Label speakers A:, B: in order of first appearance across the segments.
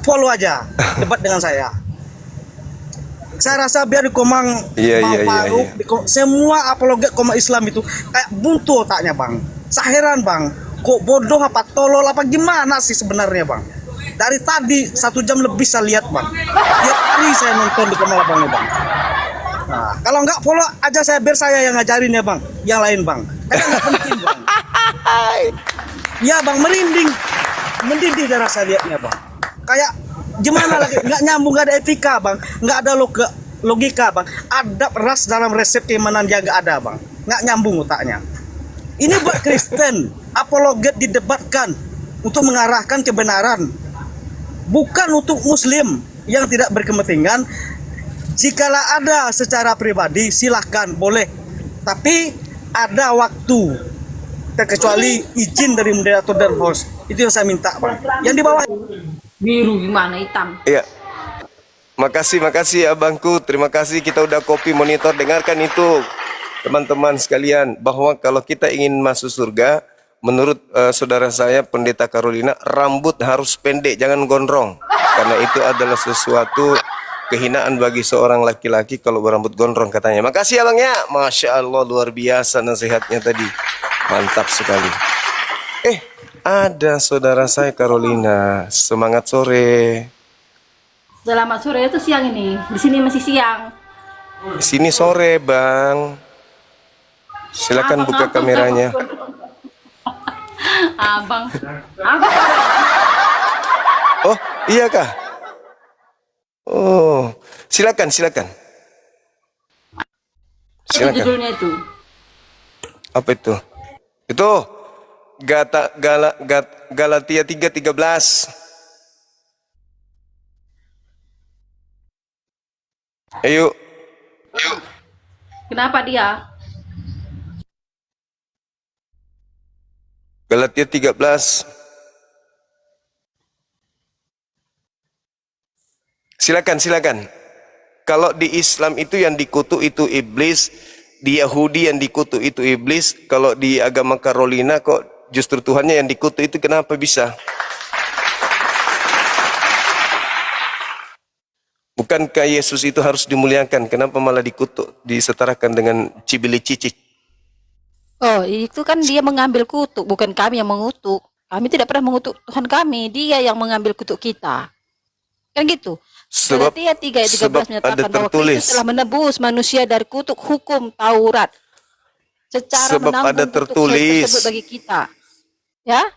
A: follow aja debat dengan saya. Saya rasa biar di Komang, Faruk, semua apologet Komang Islam itu kayak buntu otaknya bang. Saya heran bang, kok bodoh apa tolol apa gimana sih sebenarnya bang? Dari tadi 1 jam lebih saya lihat bang. Tiap kali saya nonton di Komang Labang bang. Nah, kalau nggak follow aja saya biar saya yang ngajarin ya bang, yang lain bang. Karena nggak penting bang. Ya bang, mendidih darah saya lihatnya bang. Kayak gimana lagi, nggak nyambung, nggak ada etika bang, nggak ada logika bang, adab ras dalam resep keimanan dia nggak ada bang, nggak nyambung otaknya. Ini buat Kristen, apologet didebatkan untuk mengarahkan kebenaran, bukan untuk Muslim yang tidak berkepentingan. Jikalau ada secara pribadi silahkan boleh, tapi ada waktu, terkecuali izin dari moderator dan host. Itu yang saya minta bang. Yang di bawah
B: biru gimana hitam.
C: Iya. Makasih abangku. Terima kasih, kita udah copy monitor. Dengarkan itu teman-teman sekalian, bahwa kalau kita ingin masuk surga, menurut saudara saya Pendeta Carolina, rambut harus pendek, jangan gondrong. Karena itu adalah sesuatu kehinaan bagi seorang laki-laki kalau berambut gondrong katanya. Makasih abangnya. Masya Allah, luar biasa nasihatnya tadi. Mantap sekali. Ada saudara saya Carolina. Semangat sore.
B: Selamat sore, itu siang ini. Di sini masih siang.
C: Di sini sore, Bang. Silakan buka kameranya.
B: Abang.
C: Oh, iya kah? Oh, silakan.
B: Apa judulnya itu?
C: Apa itu? Itu Galatia 3:13. Ayo.
B: Kenapa dia?
C: Galatia 13. Silakan. Kalau di Islam itu yang dikutuk itu iblis, di Yahudi yang dikutuk itu iblis, kalau di agama Carolina kok justru Tuhannya yang dikutuk, itu kenapa bisa? Bukankah Yesus itu harus dimuliakan? Kenapa malah dikutuk, disetarakan dengan cibili-cicik?
B: Oh, itu kan dia mengambil kutuk, bukan kami yang mengutuk. Kami tidak pernah mengutuk Tuhan kami, dia yang mengambil kutuk kita. Kan gitu. Galatia 3 ayat 13 menyatakan bahwa Kristus telah menebus manusia dari kutuk hukum Taurat. Secara menanggung kutuk tersebut bagi kita. Ya?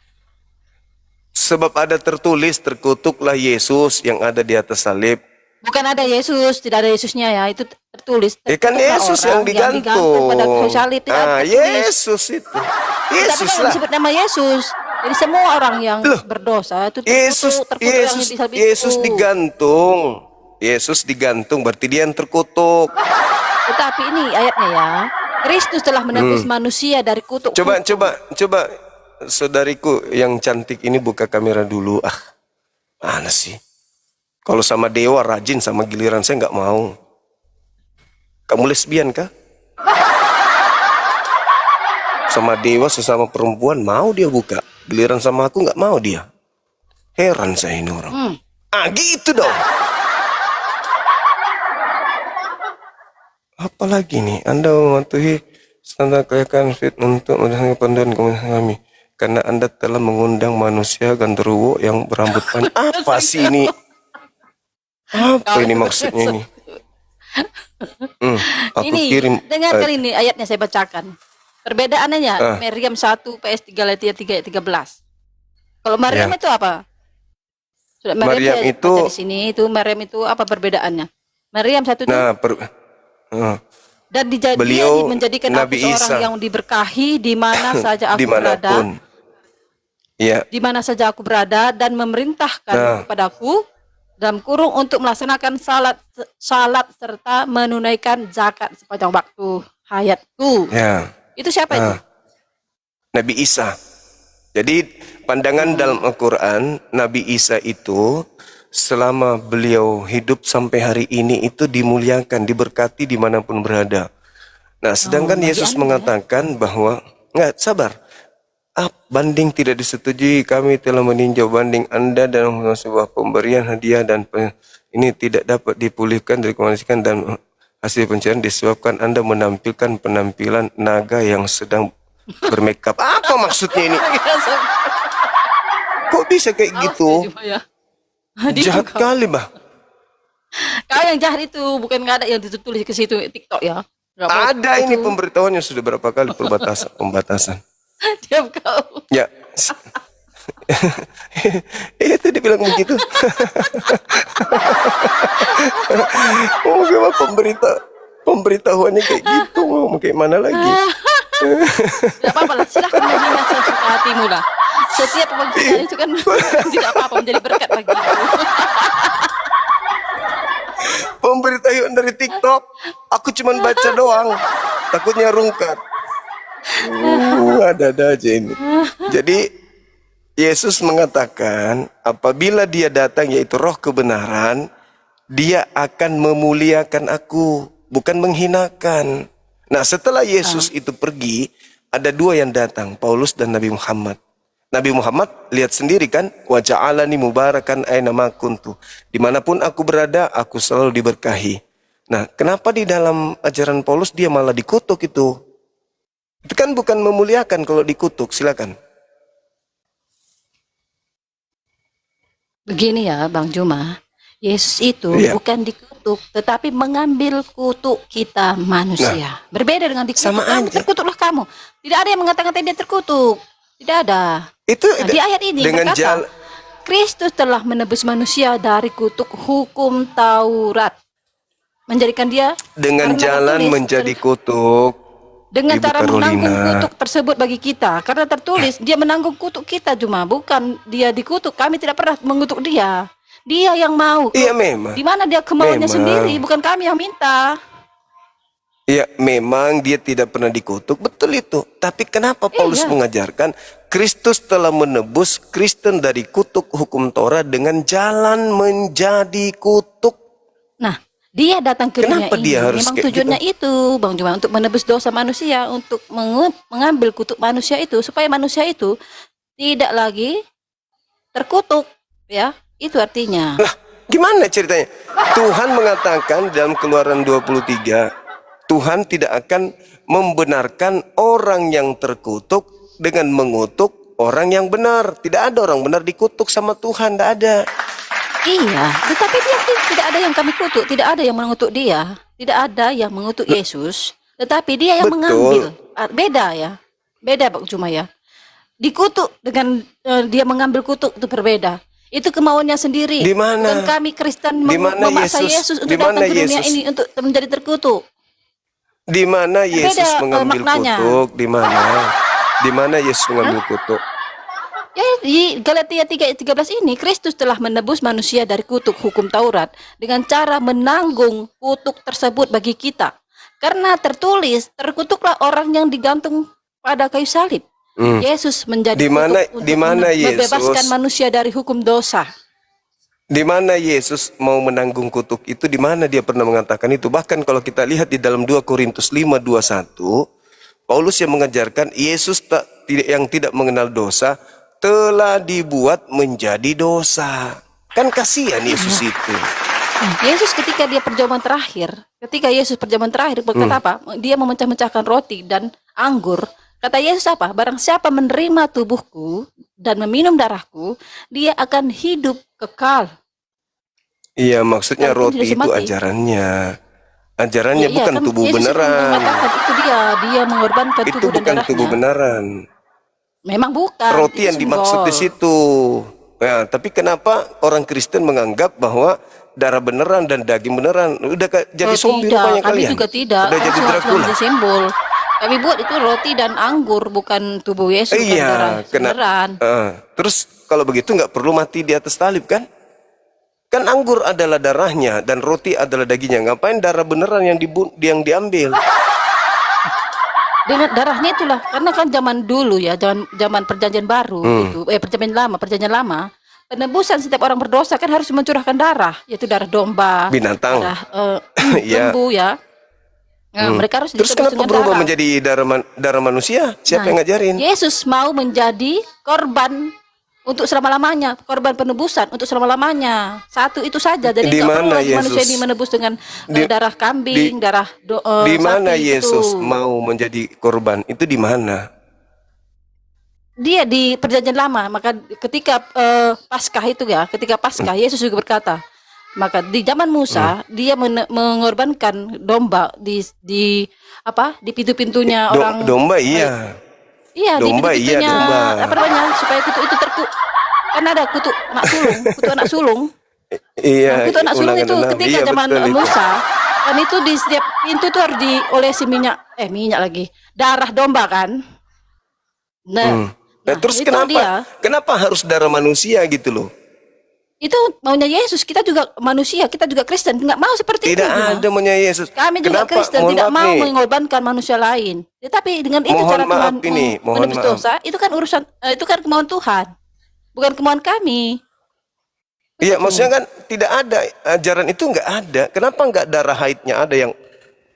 C: Sebab ada tertulis, terkutuklah Yesus yang ada di atas salib.
B: Bukan ada Yesus, tidak ada Yesusnya ya, itu tertulis.
C: Kan Yesus yang digantung
B: pada kayu salib,
C: Yesus itu. Yesus
B: lah. Disebut nama Yesus. Jadi semua orang yang berdosa itu
C: Yesus digantung. Yesus digantung berarti dia yang terkutuk.
B: Tetapi ini ayatnya ya. Kristus telah menebus manusia dari kutuk.
C: Coba saudariku yang cantik ini buka kamera dulu. Mana sih? Kalau sama dewa rajin, sama giliran saya nggak mau. Kamu lesbian kah? Sama dewa sesama perempuan mau dia buka, giliran sama aku nggak mau dia. Heran saya ini orang. Gitu dong. Apalagi nih, Anda mematuhi standar kelayakan fit untuk mendapatkan pandangan komunitas kami. Karena Anda telah mengundang manusia gandruwo yang berambut panjang. Apa sih ini? Apa ini maksudnya ini? Aku kirim.
B: Dengarkan ini ayatnya saya bacakan. Perbedaannya Maryam 1 PS 3 Galatia 3 ayat 13. Kalau Maryam itu apa? Sudah Maryam itu di sini itu Maryam itu apa perbedaannya? Maryam 1 itu dan beliau menjadikan Nabi aku seorang yang diberkahi di mana saja aku berada. Ya. Di mana saja aku berada dan memerintahkan kepadaku dalam kurung untuk melaksanakan salat serta menunaikan zakat sepanjang waktu hayatku. Ya. Itu siapa itu?
C: Nabi Isa. Jadi pandangan dalam Al-Quran, Nabi Isa itu selama beliau hidup sampai hari ini itu dimuliakan, diberkati dimanapun berada. Nah, sedangkan Yesus mengatakan bahwa, sabar. banding tidak disetujui. Kami telah meninjau banding Anda dalam sebuah pemberian hadiah dan ini tidak dapat dipulihkan, direkomendasikan dan hasil pencarian disebabkan Anda menampilkan penampilan naga yang sedang bermakeup. Apa maksudnya ini? Kok bisa kayak gitu? Jahat kali, bah.
B: Kau yang jahat itu, bukan nggak ada yang ditulis ke situ TikTok ya. Nggak boleh.
C: Ada ini pemberitahuannya sudah berapa kali pembatasan.
B: Diam kau.
C: Ya. Itu dibilang begitu. Oh, gimana pemberitahuannya kayak gitu, mau kayak mana lagi?
B: Tidak apa-apa lah, silahkan menghina sesuka hatimu lah. Setiap pemberitaan itu kan tidak apa-apa, menjadi berkat bagiku.
C: Pemberitahuan dari TikTok, aku cuman baca doang, takutnya rungkat. Ada aja ini. Jadi Yesus mengatakan apabila dia datang yaitu roh kebenaran, dia akan memuliakan aku, bukan menghinakan. Nah setelah Yesus itu pergi, ada dua yang datang, Paulus dan Nabi Muhammad. Nabi Muhammad lihat sendiri kan, wa ja'alani mubarakan aina ma kuntu. Dimanapun aku berada, aku selalu diberkahi. Nah, kenapa di dalam ajaran Paulus dia malah dikutuk itu? Itu kan bukan memuliakan kalau dikutuk, silakan.
B: Begini ya Bang Juma, Yesus itu bukan dikutuk, tetapi mengambil kutuk kita manusia. Berbeda dengan dikutuk,
C: sama
B: kamu
C: aja.
B: terkutuklah kamu. Tidak ada yang mengatakan dia terkutuk. Tidak ada.
C: Itu
B: Nah, di ayat ini
C: dengan
B: berkata, Kristus telah menebus manusia dari kutuk hukum Taurat. Menjadikan dia
C: dengan jalan
B: tertulis,
C: menjadi kutuk.
B: dengan
C: Ibu
B: cara
C: Carolina.
B: menanggung kutuk tersebut bagi kita. Karena tertulis dia menanggung kutuk kita cuma, bukan dia dikutuk. Kami tidak pernah mengutuk dia. Dia yang mau.
C: Iya memang.
B: Di mana dia kemauannya
C: Memang.
B: sendiri, bukan kami yang minta.
C: Ya memang dia tidak pernah dikutuk, betul itu. Tapi kenapa Paulus mengajarkan Kristus telah menebus Kristen dari kutuk hukum Taurat dengan jalan menjadi kutuk?
B: Nah, dia datang ke dunia
C: Kenapa
B: ini,
C: dia harus
B: memang
C: kayak
B: tujuannya itu, Bang Juma, untuk menebus dosa manusia, untuk mengambil kutuk manusia itu, supaya manusia itu tidak lagi terkutuk, ya. Itu artinya.
C: Lah, gimana ceritanya? Tuhan mengatakan dalam Keluaran 23, Tuhan tidak akan membenarkan orang yang terkutuk dengan mengutuk orang yang benar. Tidak ada orang benar dikutuk sama Tuhan, tidak ada.
B: Iya, tetapi dia tidak ada yang kami kutuk, tidak ada yang mengutuk dia, tidak ada yang mengutuk Yesus, tetapi dia yang
C: Betul.
B: mengambil. Beda ya, beda Pak Juma ya. Dikutuk dengan dia mengambil kutuk itu berbeda. Itu kemauannya sendiri.
C: Di mana?
B: Dan kami Kristen
C: Di mana
B: memaksa Yesus untuk datang ke dunia ini untuk menjadi terkutuk.
C: Di mana Yesus
B: Beda,
C: mengambil
B: maknanya.
C: kutuk? Di mana? Di mana Yesus mengambil kutuk?
B: Ya, di Galatia 3:13 ini Kristus telah menebus manusia dari kutuk hukum Taurat dengan cara menanggung kutuk tersebut bagi kita. Karena tertulis, terkutuklah orang yang digantung pada kayu salib. Yesus menjadi
C: Di mana-
B: kutuk
C: di
B: untuk
C: mana Yesus-
B: membebaskan manusia dari hukum dosa.
C: Di mana Yesus mau menanggung kutuk itu, di mana dia pernah mengatakan itu? Bahkan kalau kita lihat di dalam 2 Korintus 5:21, Paulus yang mengajarkan Yesus yang tidak mengenal dosa telah dibuat menjadi dosa. Kan kasihan Yesus itu.
B: Yesus ketika Yesus perjamuan terakhir berkata apa? Dia memecah-mecahkan roti dan anggur. Kata Yesus apa? Barang siapa menerima tubuhku dan meminum darahku, dia akan hidup kekal.
C: Iya, maksudnya
B: Dan
C: roti
B: tidak
C: itu
B: mati.
C: ajarannya. Ajarannya
B: Iya,
C: bukan
B: kan
C: tubuh
B: Yesus
C: beneran.
B: mengatakan itu dia mengorbankan
C: Itu
B: tubuh dan
C: bukan
B: darahnya.
C: tubuh beneran.
B: Memang bukan.
C: Roti
B: itu
C: yang dimaksud di
B: simbol.
C: situ. Ya, tapi kenapa orang Kristen menganggap bahwa darah beneran dan daging beneran? Udah jadi zombie
B: Tidak,
C: rupanya
B: kami
C: kalian.
B: juga tidak.
C: Udah jadi
B: Cuma
C: Dracula.
B: simbol. Kami buat itu roti dan anggur, bukan tubuh Yesus, bukan darah
C: Iya,
B: beneran.
C: Terus kalau begitu nggak perlu mati di atas salib kan? Kan anggur adalah darahnya dan roti adalah dagingnya. Ngapain darah beneran yang diambil?
B: Dengan darahnya itulah, karena kan zaman dulu ya, zaman perjanjian baru itu, perjanjian lama, penebusan setiap orang berdosa kan harus mencurahkan darah, yaitu darah domba,
C: Binatang.
B: darah
C: Iya.
B: lembu ya. Mereka harus
C: Terus
B: ditebus
C: kenapa
B: dengan
C: berubah
B: darah.
C: menjadi darah manusia? Siapa yang ngajarin?
B: Yesus mau menjadi korban untuk selama-lamanya, korban penebusan untuk selama-lamanya. Satu itu saja. Jadi
C: Di
B: nggak perlu
C: mana
B: lagi manusia
C: Yesus?
B: ini menebus dengan
C: Di-
B: darah kambing, darah
C: Di mana
B: sapi
C: Yesus
B: itu.
C: mau menjadi korban? Itu di mana?
B: Dia di perjanjian lama. Maka ketika Paskah itu ya, ketika Paskah Yesus juga berkata, maka di zaman Musa dia mengorbankan domba di apa? Di pintu-pintunya orang
C: Domba iya.
B: Iya,
C: Domba,
B: di
C: iya,
B: pintu-pintunya
C: domba.
B: apa namanya supaya kutu itu kan ada kutu anak sulung.
C: Iya.
B: Nah, kutu anak sulung
C: Ulangan
B: itu
C: 6.
B: ketika
C: Iya,
B: zaman
C: betul itu.
B: Musa kan itu di setiap pintu itu harus diolesi minyak lagi darah domba kan. Nah,
C: Nah, terus
B: itu
C: kenapa harus darah manusia gitu loh?
B: itu maunya Yesus. Kita juga manusia, kita juga Kristen, nggak mau seperti
C: Tidak
B: itu.
C: ada maunya Yesus.
B: Kami juga Kristen
C: Mohon
B: tidak
C: maaf
B: mau
C: nih.
B: mengorbankan manusia lain. Tetapi dengan itu
C: Mohon
B: cara
C: maaf
B: Tuhan
C: ini, mohon
B: menebus
C: maaf.
B: dosa, itu kan urusan itu kan kemauan Tuhan, bukan kemauan kami.
C: Iya, maksudnya kan tidak ada ajaran itu, nggak ada. Kenapa nggak darah haidnya ada yang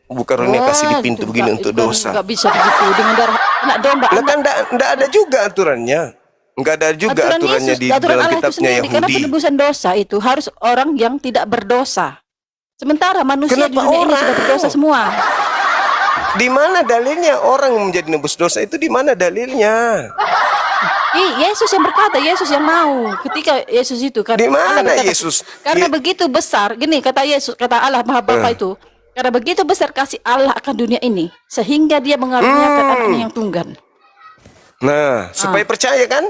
C: bukannya kasih di pintu begini untuk dosa?
B: Nggak bisa begitu dengan darah anak domba.
C: Lah kan nggak ada juga aturannya. Nggak ada juga aturannya
B: Yesus,
C: di
B: aturan
C: dalam
B: Allah itu
C: kitabnya
B: sendiri, karena
C: Yahudi.
B: penebusan dosa itu harus orang yang tidak berdosa. Sementara manusia di
C: Kenapa
B: dunia ini
C: orang?
B: sudah berdosa semua.
C: Di mana dalilnya orang menjadi nebus dosa itu, di mana dalilnya?
B: Yesus yang berkata, Yesus yang mau. Ketika Yesus itu kan
C: Di mana
B: Allah berkata,
C: Yesus?
B: Karena begitu besar, gini kata Yesus, kata Allah Maha Bapa itu, karena begitu besar kasih Allah akan dunia ini, sehingga dia mengaruniakan anaknya yang tunggal.
C: Nah, supaya percaya kan?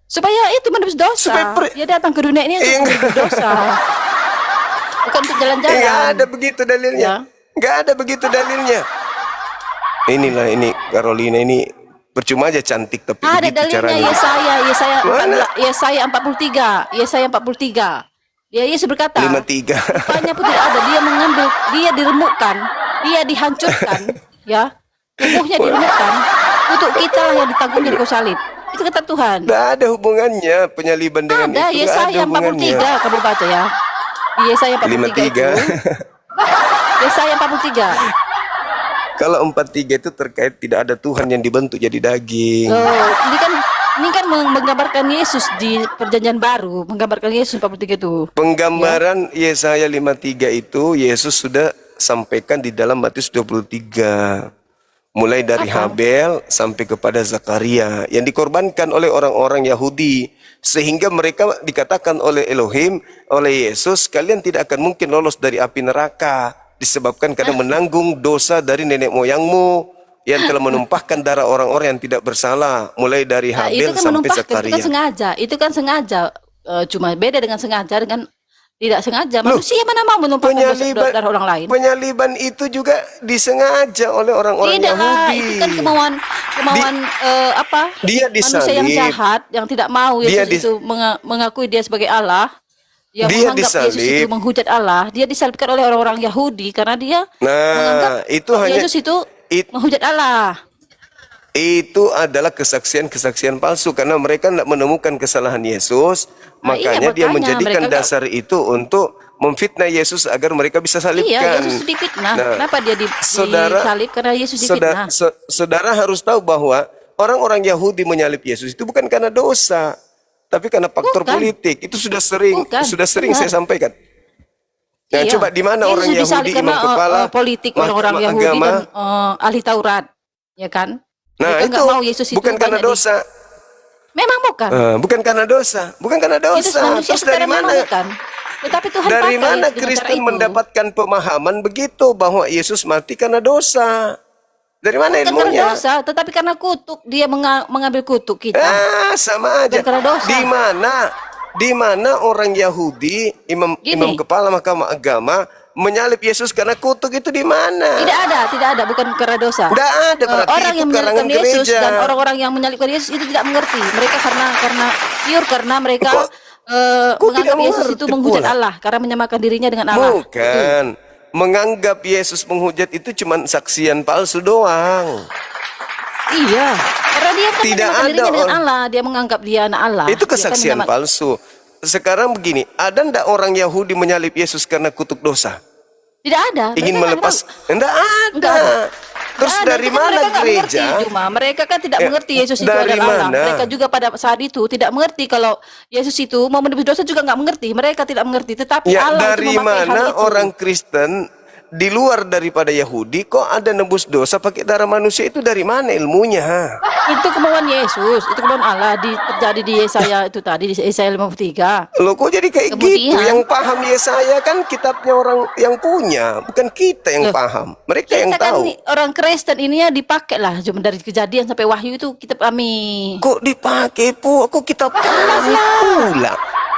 B: Supaya itu menebus dosa. Dia datang ke dunia ini untuk menebus dosa. Bukan untuk jalan-jalan.
C: Nggak ada begitu dalilnya.
B: Ya.
C: Nggak ada begitu dalilnya. Inilah ini Carolina ini percuma aja cantik tapi
B: Ada
C: begitu
B: dalilnya
C: caranya.
B: Yesaya 43. Yesaya 43. Dia Yesus berkata,
C: 53.
B: rupanya pun tidak ada, dia mengambil, dia diremukkan, dia dihancurkan, ya. Tubuhnya diremukkan, untuk kita lah yang ditanggungnya di kayu salib. Itu kata Tuhan.
C: Nggak ada hubungannya penyaliban dengan
B: Ada
C: itu. Nggak ada
B: Yesaya
C: hubungannya.
B: 43, kamu baca ya. Di Yesaya 43 itu.
C: 53.
B: Yesaya 43.
C: Kalau 43 itu terkait tidak ada Tuhan yang dibentuk jadi daging.
B: Oh, ini kan menggambarkan Yesus di perjanjian baru, menggambarkan Yesus 43 itu.
C: Penggambaran Yesaya 53 itu Yesus sudah sampaikan di dalam Matius 23. Mulai dari Habel sampai kepada Zakaria yang dikorbankan oleh orang-orang Yahudi, sehingga mereka dikatakan oleh Elohim, oleh Yesus, kalian tidak akan mungkin lolos dari api neraka disebabkan karena menanggung dosa dari nenek moyangmu yang telah menumpahkan darah orang-orang yang tidak bersalah, mulai dari
B: Nah,
C: Habel
B: itu kan
C: sampai
B: menumpahkan,
C: Zakaria.
B: itu kan sengaja, cuma beda dengan sengaja dengan tidak sengaja. Manusia mana mau menumpahkan darah orang lain?
C: Penyaliban itu juga disengaja oleh orang-orang
B: Tidak lah,
C: Yahudi.
B: itu kan kemauan
C: Dia
B: manusia yang
C: disalib.
B: jahat yang tidak mau Yesus itu mengakui dia sebagai Allah, yang
C: Dia
B: menganggap Yesus itu
C: disalib.
B: menghujat Allah. Dia disalibkan oleh orang-orang Yahudi karena dia menganggap
C: itu hanya
B: Yesus itu menghujat Allah.
C: itu adalah kesaksian-kesaksian palsu karena mereka tidak menemukan kesalahan Yesus, makanya dia
B: makanya
C: menjadikan
B: mereka
C: dasar itu untuk memfitnah Yesus agar mereka bisa
B: Iya,
C: salibkan.
B: Yesus difitnah.
C: Nah,
B: Kenapa dia disalib? Karena Yesus difitnah.
C: Saudara harus tahu bahwa orang-orang Yahudi menyalib Yesus itu bukan karena dosa, tapi karena faktor
B: Bukan.
C: politik. Itu sudah sering
B: Benar.
C: saya sampaikan. Nah,
B: Iya.
C: coba di mana
B: Yesus
C: orang Yahudi,
B: disalib
C: imam
B: karena,
C: kepala,
B: politik orang-orang
C: mahkamah
B: Yahudi
C: agama.
B: dan ahli Taurat, ya kan?
C: Nah,
B: Mereka
C: itu
B: nggak mau Yesus itu
C: bukan karena
B: banyak
C: dosa.
B: Memang bukan.
C: Bukan karena dosa, bukan karena
B: Itu
C: dosa.
B: manusia
C: Terus dari
B: secara memang
C: mana?
B: bukan. Tetapi Tuhan
C: Dari
B: pakai
C: mana
B: dengan cara
C: Kristen
B: itu.
C: mendapatkan pemahaman begitu bahwa Yesus mati karena dosa? Dari mana
B: Bukan karena
C: ilmunya?
B: dosa, tetapi karena kutuk. Dia mengambil kutuk kita.
C: Sama aja.
B: Bukan karena dosa.
C: Di mana orang Yahudi, imam kepala mahkamah agama menyalib Yesus karena kutuk, itu di mana?
B: Tidak ada, bukan karena dosa.
C: Tidak ada, berarti
B: Orang
C: itu
B: yang
C: karangan
B: menyalibkan Yesus
C: gereja.
B: dan orang-orang yang menyalibkan Yesus itu tidak mengerti. Mereka karena mereka
C: Kok tidak
B: menganggap Yesus itu
C: mengerti
B: menghujat
C: pula?
B: Allah karena menyamakan dirinya dengan Allah.
C: Bukan. Menganggap Yesus menghujat itu cuma saksian palsu doang.
B: Iya, karena dia kan
C: Tidak
B: menyamakan
C: ada
B: dirinya dengan
C: orang-
B: Allah. Dia menganggap dia anak Allah.
C: Itu
B: Dia kan
C: kesaksian palsu. Sekarang begini, ada ndak orang Yahudi menyalib Yesus karena kutuk dosa?
B: Tidak ada.
C: Ingin
B: Mereka nggak
C: melepas?
B: tahu.
C: Enggak
B: Nggak
C: ada.
B: ada.
C: Terus
B: Nggak ada.
C: dari
B: Itu kan
C: mana
B: mereka nggak mengerti,
C: gereja?
B: cuma mereka kan tidak mengerti Yesus itu
C: Dari
B: adalah Allah.
C: mana?
B: Mereka juga pada saat itu tidak mengerti kalau Yesus itu mau menebus dosa, juga nggak mengerti. Mereka tidak mengerti. Tetapi
C: Ya,
B: Allah itu
C: dari
B: memakai hal
C: mana
B: itu.
C: orang Kristen di luar daripada Yahudi kok ada nebus dosa pakai darah manusia, itu dari mana ilmunya?
B: Itu kemauan Yesus, itu kemauan Allah, terjadi di Yesaya itu tadi, di Yesaya 53.
C: Loh, kok jadi kayak gitu?
B: Kemudian-
C: Yang paham Yesaya kan kitabnya orang yang punya, bukan kita yang
B: Loh,
C: paham. Mereka yang
B: Kita kan
C: tahu.
B: orang Kristen ini ya dipakai lah, cuma dari Kejadian sampai Wahyu itu kitab kami.
C: Kok dipakai po? Kok kitab kami pula?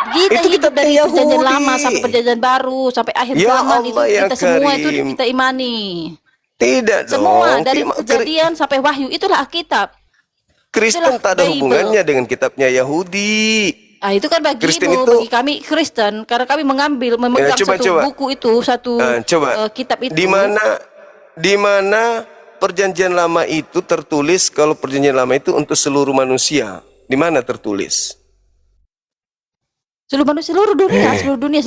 B: Kita
C: Itu
B: hidup
C: kitabnya
B: dari perjanjian
C: Yahudi.
B: lama sampai perjanjian baru sampai akhir
C: Ya
B: zaman itu
C: Allah, ya
B: kita semua itu
C: Karim.
B: kita imani.
C: Tidak
B: Semua
C: dong.
B: dari Kejadian sampai Wahyu itulah Alkitab.
C: Kristen
B: itulah
C: tak ada
B: Bible.
C: hubungannya dengan kitabnya Yahudi.
B: Ah itu kan
C: Kristen
B: bagimu,
C: itu-
B: bagi kami Kristen, karena kami memegang
C: coba,
B: satu
C: coba.
B: buku itu, satu
C: Coba.
B: kitab itu.
C: Di mana perjanjian lama itu tertulis kalau perjanjian lama itu untuk seluruh manusia? Di mana tertulis?
B: Seluruh manusia, seluruh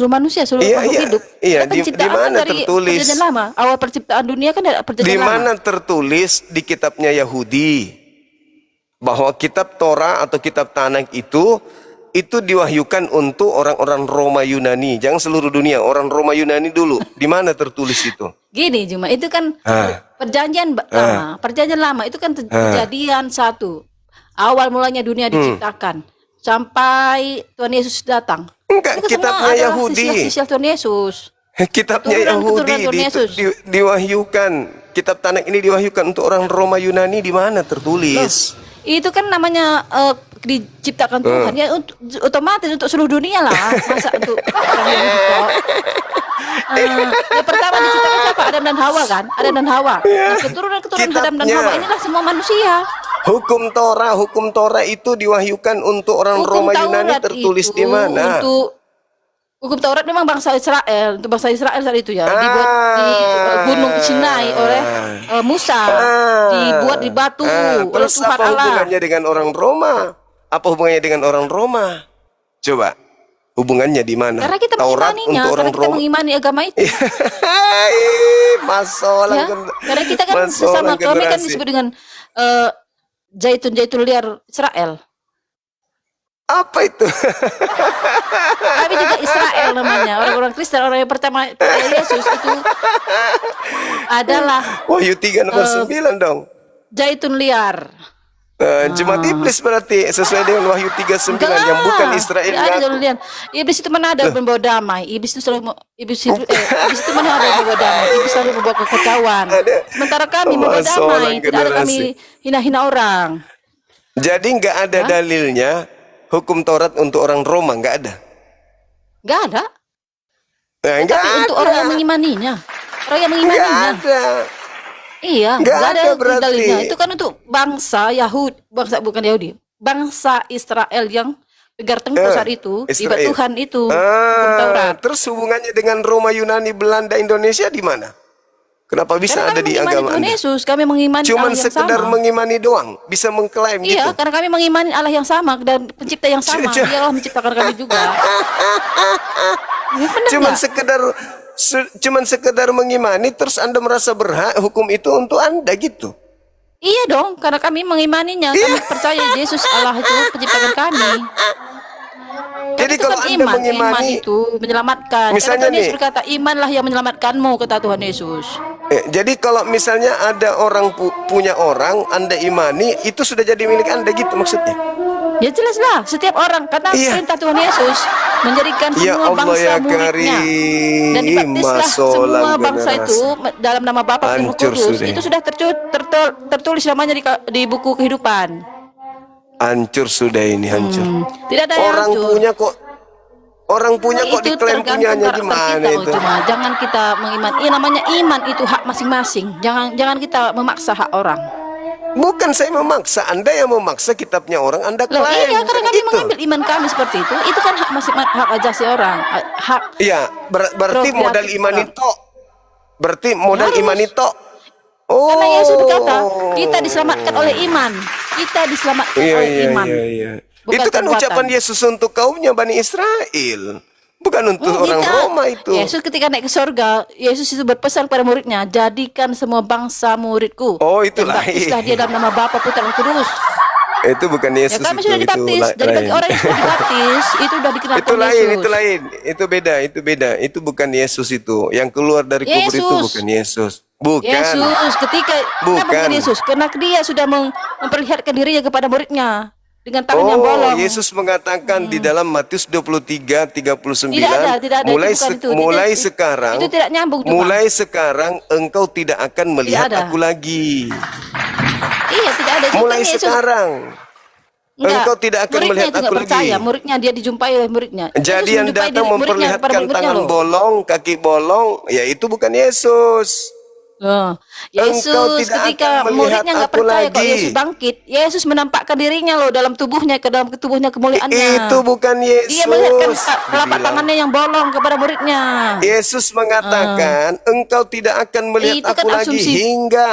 B: manusia, seluruh
C: Iya,
B: makhluk
C: iya.
B: hidup.
C: Iya,
B: Kan
C: di
B: penciptaan
C: mana
B: kan dari
C: tertulis?
B: perjanjian lama. Awal penciptaan dunia kan dari
C: Di
B: perjanjian lama.
C: mana tertulis di kitabnya Yahudi bahwa kitab Torah atau kitab Tanakh itu diwahyukan untuk orang-orang Roma Yunani, jangan seluruh dunia, orang Roma Yunani dulu. Di mana tertulis itu?
B: Gini cuma itu kan perjanjian lama. Perjanjian lama itu kan kejadian satu. Awal mulanya dunia diciptakan sampai Tuhan Yesus datang.
C: Enggak,
B: Itu semua
C: kitabnya
B: adalah
C: Yahudi.
B: sisial Tuhan Yesus.
C: Kitabnya
B: Keturunan
C: Yahudi
B: Tuhan Yesus.
C: diwahyukan. Kitab Tanakh ini diwahyukan untuk orang Roma Yunani, di mana tertulis?
B: Itu kan namanya diciptakan Tuhan ya otomatis untuk seluruh dunia lah. Masa untuk orang yang hidup. Yang pertama diciptakan siapa? Adam dan Hawa kan? Adam dan Hawa. Nah, keturunan Adam dan
C: Kitabnya.
B: Hawa inilah semua manusia.
C: Hukum Torah itu diwahyukan untuk orang Roma Yunani, tertulis
B: itu
C: di mana?
B: Untuk hukum Taurat memang bangsa Israel, untuk bangsa Israel saat itu ya, dibuat di Gunung Sinai oleh Musa, dibuat di batu oleh
C: Terus
B: Tuhan
C: apa
B: Allah.
C: hubungannya dengan orang Roma? Apa hubungannya dengan orang Roma? Coba, hubungannya di mana?
B: Karena kita
C: Taurat
B: mengimaninya,
C: untuk orang
B: karena kita
C: Roma.
B: mengimani agama itu.
C: Masalah
B: Ya, karena kita kan sesama, kami kan disebut dengan zaitun liar Israel.
C: Apa itu?
B: Kami juga Israel namanya. Orang-orang Kristen, orang yang pertama Yesus itu adalah
C: Wahyu 3 nomor 9 dong.
B: zaitun liar.
C: Jemaat iblis berarti sesuai dengan Wahyu 3:9 yang bukan Israel.
B: Tidak ada
C: ngaku.
B: zaitun liar. Iblis itu mana ada membawa damai. Iblis itu iblis itu mana ada membawa damai. Iblis selalu membawa kekacauan. Sementara kami membawa
C: Masalah
B: damai. Tidak ada kami hina-hina orang.
C: Jadi nggak ada dalilnya hukum Taurat untuk orang Roma, nggak ada.
B: Nggak ada.
C: Nah, nggak
B: Tapi untuk
C: ada.
B: orang yang mengimaninya. Orang yang
C: Nggak
B: mengimaninya.
C: ada.
B: Iya,
C: Nggak
B: nggak ada
C: ada berarti.
B: dalilnya. Itu kan untuk bangsa Yahudi, bangsa bukan Yahudi, bangsa Israel yang tegar tengkuk saat itu,
C: Israel.
B: ibadah Tuhan itu, hukum Taurat.
C: Terus hubungannya dengan Roma, Yunani, Belanda, Indonesia di mana? Kenapa bisa
B: Karena
C: ada
B: kami
C: di
B: mengimani
C: agama
B: Tuhan
C: Anda?
B: Yesus, kami mengimani
C: Cuman
B: Allah yang
C: sekedar
B: sama.
C: mengimani doang, bisa mengklaim
B: Iya,
C: gitu.
B: karena kami mengimani Allah yang sama dan pencipta yang sama. Dia Allah menciptakan kami juga. Ya, benar
C: Cuman
B: nggak?
C: cuman sekedar mengimani, terus Anda merasa berhak hukum itu untuk Anda gitu.
B: Iya dong, karena kami mengimaninya. Kami percaya Yesus Allah itu penciptakan kami.
C: Jadi
B: Itu
C: kalau
B: kan
C: Anda
B: iman
C: mengimani,
B: itu menyelamatkan.
C: Misalnya
B: Karena Tuhan Yesus
C: nih.
B: berkata, imanlah yang menyelamatkanmu, kata Tuhan Yesus.
C: Jadi kalau misalnya ada orang punya orang, Anda imani, itu sudah jadi milik Anda gitu maksudnya.
B: Ya jelas lah, setiap orang kata
C: Iya.
B: perintah Tuhan Yesus menjadikan
C: Ya
B: semua
C: Allah,
B: bangsa
C: ya
B: muridnya.
C: Karim.
B: Dan dibaptislah semua
C: Masolang
B: bangsa
C: generasi.
B: itu dalam nama Bapa dan Roh
C: Hancur
B: Kudus.
C: sudah.
B: Itu sudah tertulis namanya di buku kehidupan.
C: Hancur sudah ini, hancur.
B: Tidak ada yang
C: Orang
B: hancur.
C: punya kok, orang punya kok
B: Itu
C: diklaim
B: tergantung
C: punyanya
B: karakter
C: gimana
B: kita,
C: itu?
B: Cuma jangan kita mengiman. Iya namanya iman itu hak masing-masing. Jangan kita memaksa hak orang.
C: Bukan saya memaksa, Anda yang memaksa kitabnya orang, Anda
B: Loh,
C: klaim.
B: iya karena kami
C: Itu.
B: mengambil iman kami seperti itu. Itu kan hak hak ajasi orang. Hak
C: Iya, berarti
B: Prerogatif
C: modal iman
B: orang.
C: itu. Berarti modal
B: Harus.
C: iman itu. Oh.
B: Karena Yesus berkata, kita diselamatkan oleh iman. Kita diselamatkan
C: Iya,
B: oleh
C: iya,
B: iman.
C: iya, iya.
B: Bukan
C: Itu kan
B: perbuatan.
C: ucapan Yesus untuk kaumnya Bani Israel. Bukan untuk orang
B: Tidak.
C: Roma itu.
B: Yesus ketika naik ke surga, Yesus itu berpesan kepada muridnya, jadikan semua bangsa muridku.
C: Oh, itu
B: Dan baptislah
C: lain.
B: dia dalam nama Bapa, Putra, dan Roh Kudus.
C: Itu bukan
B: Ya
C: Yesus
B: kami
C: itu.
B: sudah dibaptis. Jadi bagi
C: lain.
B: orang yang sudah dibaptis, itu sudah dikenal
C: Itu
B: Tuhan
C: lain,
B: Yesus.
C: itu lain. Itu beda, itu beda. Itu bukan Yesus itu. Yang keluar dari kubur itu
B: Yesus.
C: bukan Yesus. Bukan.
B: Yesus ketika kenapa bukan
C: Bukan.
B: Yesus? Karena dia sudah memperlihatkan dirinya kepada muridnya dengan tangan yang bolong.
C: Oh, Yesus mengatakan di dalam Matius 23:39,
B: Tidak ada,
C: mulai
B: itu bukan itu.
C: mulai
B: Tidak,
C: sekarang,
B: itu tidak nyambung juga.
C: mulai sekarang engkau tidak akan melihat
B: ada.
C: aku lagi.
B: Iya, tidak ada. Itu
C: Mulai
B: kan Yesus.
C: sekarang.
B: Enggak,
C: Engkau tidak akan
B: muridnya
C: melihat
B: itu
C: aku
B: nggak percaya.
C: lagi.
B: Muridnya dia dijumpai oleh muridnya. Yesus
C: Jadi yang
B: menjumpai
C: datang
B: muridnya kepada
C: memperlihatkan
B: murid-muridnya
C: tangan
B: loh.
C: bolong, kaki bolong, ya itu bukan Yesus.
B: Loh,
C: Engkau
B: Yesus
C: tidak
B: ketika
C: akan melihat
B: muridnya nggak
C: aku
B: percaya kalau
C: lagi.
B: Yesus bangkit, Yesus menampakkan dirinya loh dalam tubuhnya, ke dalam tubuhnya kemuliaannya.
C: Itu bukan Yesus.
B: Dia melihatkan telapak
C: Dibilang.
B: tangannya yang bolong kepada muridnya.
C: Yesus mengatakan, engkau tidak akan melihat
B: Itu kan
C: aku lagi
B: asumsi-
C: hingga.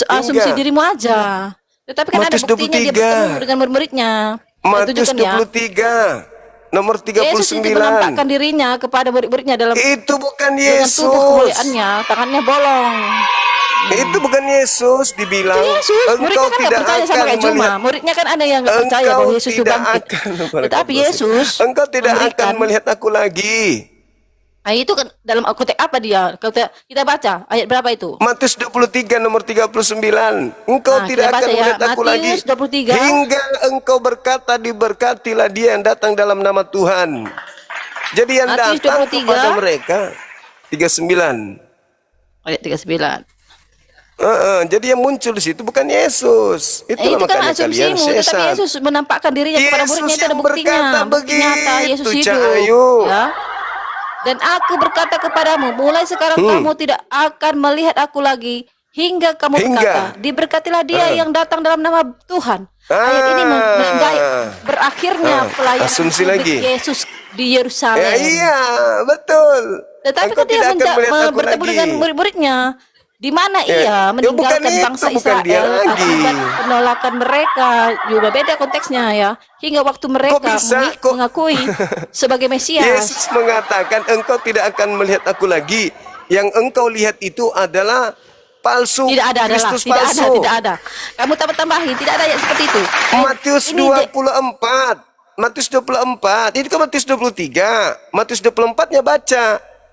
B: Asumsi dirimu aja. Tetapi kan
C: Matius
B: ada buktinya dia
C: 23.
B: bertemu dengan murid-muridnya. Saya
C: Matius
B: tunjukkan ya.
C: 23 nomor
B: Yesus itu menampakkan
C: 39.
B: dirinya kepada murid-muridnya dalam
C: Itu bukan
B: dengan tubuh
C: Yesus.
B: kemuliaannya, tangannya bolong.
C: Itu bukan Yesus, dibilang
B: Itu Yesus, muridnya
C: engkau
B: kan nggak
C: tidak
B: percaya sama
C: akan
B: kayak Juma.
C: melihat.
B: Muridnya kan ada yang nggak percaya
C: Engkau
B: bahwa Yesus itu
C: tidak
B: bangkit.
C: akan.
B: Tetapi Yesus
C: Engkau tidak akan
B: memberikan.
C: melihat aku lagi.
B: Nah, itu kan dalam konteks apa dia? Kalau kita baca ayat berapa itu?
C: Matius 23 nomor 39. Engkau
B: Nah,
C: tidak
B: kita baca
C: akan
B: ya.
C: melihat aku lagi.
B: Matius 23.
C: Hingga engkau berkata, diberkatilah dia yang datang dalam nama Tuhan. Jadi yang
B: Matius
C: datang
B: 23.
C: kepada mereka 39.
B: Ayat 39.
C: Jadi yang muncul di situ bukan Yesus. Itulah
B: Itu kan
C: makanya kalian
B: asumsimu, tetapi
C: sesat.
B: Yesus menampakkan dirinya kepada
C: Yesus
B: muridnya, itu ada
C: yang
B: buktinya.
C: berkata
B: Bukti nyata Yesus
C: begitu,
B: hidup.
C: Cahayu.
B: Ya. Dan aku berkata kepadamu, mulai sekarang kamu tidak akan melihat aku lagi hingga kamu
C: Hingga.
B: berkata, diberkatilah dia yang datang dalam nama Tuhan. Ayat ini menggait berakhirnya pelayanan
C: asumsi
B: publik
C: lagi.
B: Yesus di Yerusalem.
C: Ya, iya, betul.
B: Tetapi
C: Engkau
B: kan dia
C: tidak akan melihat aku
B: bertemu
C: lagi.
B: dengan murid-muridnya. Di mana
C: Ya,
B: ia
C: ya bukan
B: meninggalkan
C: itu,
B: bangsa
C: bukan dia
B: Israel
C: lagi.
B: akibat penolakan mereka. Juga beda konteksnya ya. Hingga waktu mereka
C: bisa?
B: mengakui sebagai Mesias.
C: Yesus mengatakan engkau tidak akan melihat aku lagi. Yang engkau lihat itu adalah palsu.
B: Tidak ada adalah,
C: Kristus
B: tidak
C: palsu.
B: ada, tidak ada. Kamu tambahin, tidak ada yang seperti itu.
C: Matius
B: Ini
C: 24. Matius 24. Ini kan Matius 23. Matius 24-nya baca.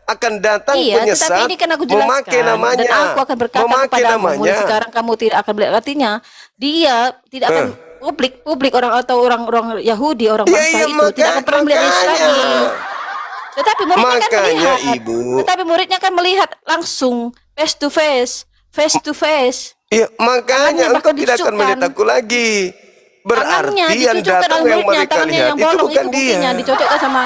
C: Akan datang
B: Iya,
C: penyesat
B: tetapi ini kan aku jelaskan.
C: memakai namanya.
B: Dan aku akan berkata
C: memakai
B: kepadamu, mulai
C: namanya.
B: sekarang kamu tidak akan melihat. Artinya, dia tidak akan publik orang atau orang Yahudi, orang
C: Iya,
B: bangsa
C: iya,
B: itu tidak akan pernah melihat Yesus
C: makanya.
B: lagi. Tetapi muridnya kan
C: Makanya,
B: melihat.
C: Ibu.
B: Tetapi muridnya kan melihat langsung, face to face.
C: Iya, makanya
B: Tangannya
C: engkau
B: bahkan
C: tidak akan
B: dicucukkan.
C: melihat aku lagi.
B: Tangannya
C: Berarti yang
B: dicocokkan
C: datang
B: oleh
C: yang
B: muridnya,
C: mereka
B: tangannya
C: lihat
B: yang
C: itu
B: bolong
C: bukan
B: itu
C: dia.
B: buktinya dicocokkan sama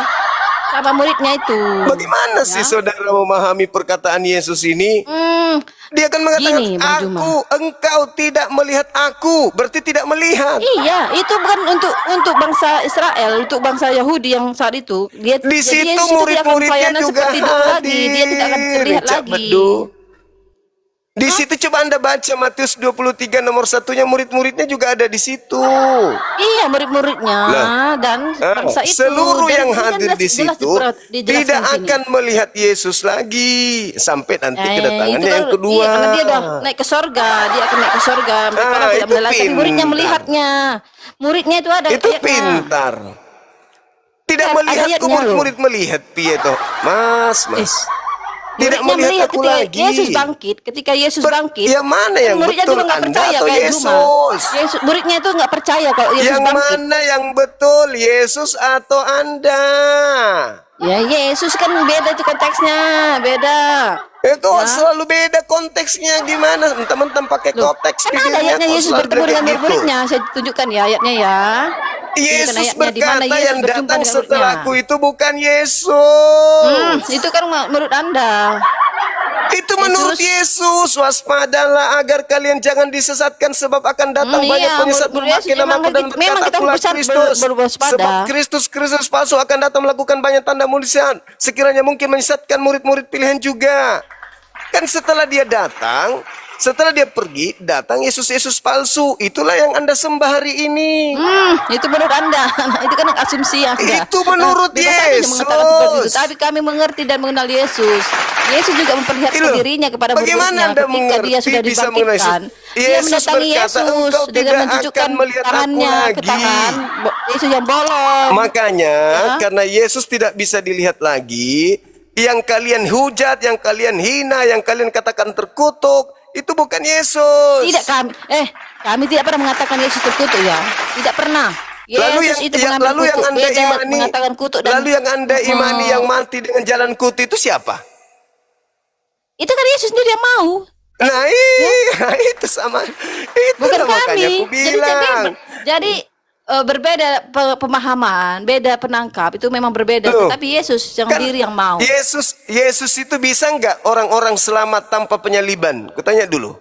B: muridnya itu.
C: Bagaimana sih saudara memahami perkataan Yesus ini? Dia akan mengatakan,
B: Gini, Bang Juma.
C: engkau tidak melihat aku, berarti tidak melihat.
B: Iya, itu bukan untuk bangsa Israel, untuk bangsa Yahudi yang saat itu. Dia
C: Di
B: jadi
C: situ
B: Yesus itu tidak akan
C: murid-muridnya
B: pelayanan
C: juga
B: seperti dulu lagi.
C: hadir.
B: Dia tidak akan terlihat
C: Cak
B: lagi.
C: Bedu. Di situ coba Anda baca Matius 23 nomor 1-nya, murid-muridnya juga ada di situ.
B: Iya, murid-muridnya
C: Lah,
B: dan bangsa itu.
C: Seluruh
B: Dan
C: yang
B: ini kan
C: hadir di
B: jelas
C: situ
B: dijelaskan
C: tidak
B: di sini.
C: akan melihat Yesus lagi sampai nanti kedatangannya
B: itu kan,
C: yang kedua.
B: Iya, karena dia udah naik ke sorga, dia akan naik ke sorga. Mereka
C: Ah,
B: tidak
C: itu
B: melelahkan muridnya
C: pintar.
B: melihatnya. Muridnya itu ada
C: Itu
B: ayatnya.
C: pintar. Tidak
B: Kan,
C: melihat
B: ada
C: kok
B: ayatnya
C: murid-murid melihat piye toh. Mas. Tidak
B: Muridnya
C: melihat aku
B: ketika
C: lagi.
B: Yesus bangkit, ketika Yesus bangkit.
C: Yang mana yang
B: muridnya
C: betul,
B: juga nggak
C: Anda
B: percaya
C: atau
B: kayak
C: Yesus?
B: Yesus. Muridnya itu nggak percaya kalau Yesus
C: Yang
B: bangkit.
C: mana yang betul, Yesus atau Anda?
B: Ya Yesus kan beda itu konteksnya, beda.
C: Itu selalu beda konteksnya gimana? Mentang-mentang pakai konteks
B: Kan ada ayatnya Yesus bertemu dengan murid-muridnya. Saya tunjukkan ya ayatnya ya.
C: Yesus
B: Tunjukkan ayatnya di mana
C: berkata
B: Yesus
C: yang
B: berjumpa
C: datang
B: dengan
C: setelahku
B: muridnya.
C: itu bukan Yesus.
B: Itu kan menurut Anda.
C: Itu menurut Yesus. Waspadalah agar kalian jangan disesatkan sebab akan datang banyak
B: iya,
C: penyesat
B: menurut
C: memakai
B: Yesus
C: namaku dan
B: memang
C: berkata
B: kita
C: akulah
B: harus
C: Kristus.
B: berwaspada.
C: Sebab Kristus palsu akan datang melakukan banyak tanda mujizat. Sekiranya mungkin menyesatkan murid-murid pilihan juga. Kan setelah dia datang, Setelah dia pergi, datang Yesus palsu. Itulah yang Anda sembah hari ini.
B: Itu menurut Anda. Itu kan asumsi Anda.
C: Itu menurut
B: Bebas saja
C: Yesus.
B: mengatakan seperti itu. Tapi kami mengerti dan mengenal Yesus. Yesus juga memperlihatkan dirinya kepada
C: bagaimana
B: murid-muridnya
C: Anda
B: ketika dia sudah
C: bisa mengenal Yesus?
B: dibangkitkan. Dia
C: Yesus
B: mendatangi
C: berkata,
B: Yesus
C: "Engkau
B: dengan
C: tidak
B: mencucukkan
C: akan melihat aku
B: tangannya ke
C: lagi."
B: tangan Yesus yang bolong.
C: Makanya karena Yesus tidak bisa dilihat lagi, yang kalian hujat, yang kalian hina, yang kalian katakan terkutuk, itu bukan Yesus.
B: Tidak kami tidak pernah mengatakan Yesus terkutuk ya. Tidak pernah. Yesus itu mengambil
C: lalu yang
B: kutuk.
C: Anda
B: Beda
C: imani,
B: mengatakan kutuk dan
C: lalu yang Anda imani yang mati dengan jalan kutu itu siapa?
B: itu kan Yesus sendiri yang mau.
C: Nah, itu sama. Itu
B: Bukan
C: makanya
B: kami.
C: aku bilang.
B: Jadi berbeda pemahaman, beda penangkap itu memang berbeda.
C: Loh,
B: Tapi Yesus yang
C: kan
B: diri yang mau.
C: Yesus itu bisa nggak orang-orang selamat tanpa penyaliban? Kutanya dulu.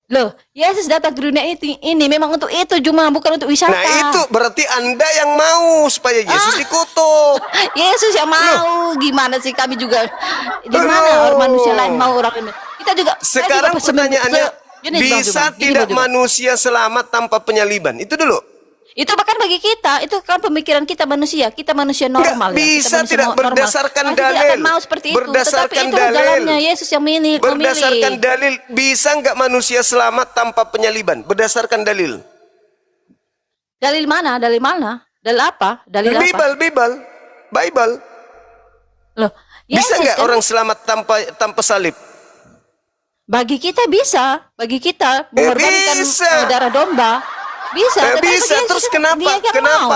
B: Loh, Yesus datang ke dunia ini memang untuk itu cuma bukan untuk wisata.
C: Nah itu berarti Anda yang mau supaya Yesus dikutuk.
B: Yesus yang mau. Gimana sih kami juga? Di mana orang manusia lain mau orang ini? Kita juga.
C: Sekarang pertanyaannya, bisa tidak manusia selamat tanpa penyaliban? Itu dulu.
B: Itu bahkan bagi kita, itu kan pemikiran kita manusia normal.
C: Nggak bisa
B: kita
C: tidak berdasarkan dalil.
B: Tidak akan mau seperti itu.
C: Berdasarkan
B: Tetapi itu
C: dalil.
B: jalannya Yesus yang memilih.
C: Berdasarkan dalil, bisa nggak manusia selamat tanpa penyaliban? Berdasarkan dalil.
B: Dalil mana? Dalil mana? Dalil apa? Dalil apa?
C: Bible.
B: Loh,
C: Bisa
B: Yesus
C: nggak
B: kan,
C: orang selamat tanpa salib?
B: bagi kita bisa, bagi kita mengorbankan
C: bisa.
B: darah domba bisa. Tetapi
C: Bisa.
B: bagi Yesus,
C: Terus
B: dia yang mau.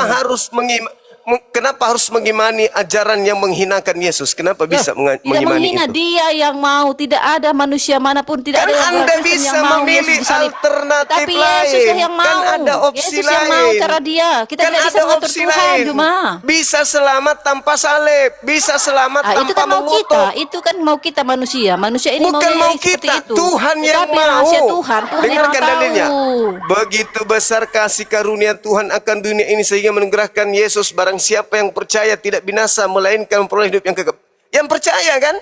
C: kenapa harus mengimani ajaran yang menghinakan Yesus? Kenapa bisa
B: Tidak
C: mengimani
B: menghina,
C: itu?
B: dia yang mau. Tidak ada manusia manapun, tidak
C: Kan
B: ada yang
C: Anda
B: Kristen
C: bisa
B: yang mau
C: memilih
B: Yesus disalib.
C: alternatif
B: Tapi Yesus
C: lain.
B: yang mau.
C: Kan ada opsi
B: Yesus yang mau
C: lain.
B: cara dia. Kita
C: Kan
B: tidak bisa
C: ada
B: mengatur
C: opsi
B: Tuhan
C: lain.
B: cuma.
C: Bisa selamat tanpa salib, bisa selamat
B: Itu
C: tanpa
B: kan mau
C: mengutuk.
B: kita, itu kan mau kita manusia. Manusia ini
C: Bukan mau
B: seperti
C: kita,
B: itu.
C: Tuhan yang
B: Tetapi
C: mau.
B: rahasia Tuhan yang
C: Dengarkan
B: mau
C: dalilnya.
B: tahu.
C: Begitu besar kasih karunia Tuhan akan dunia ini sehingga menugerahkan Yesus, barang siapa yang percaya tidak binasa melainkan memperoleh hidup yang kekal. Yang percaya kan?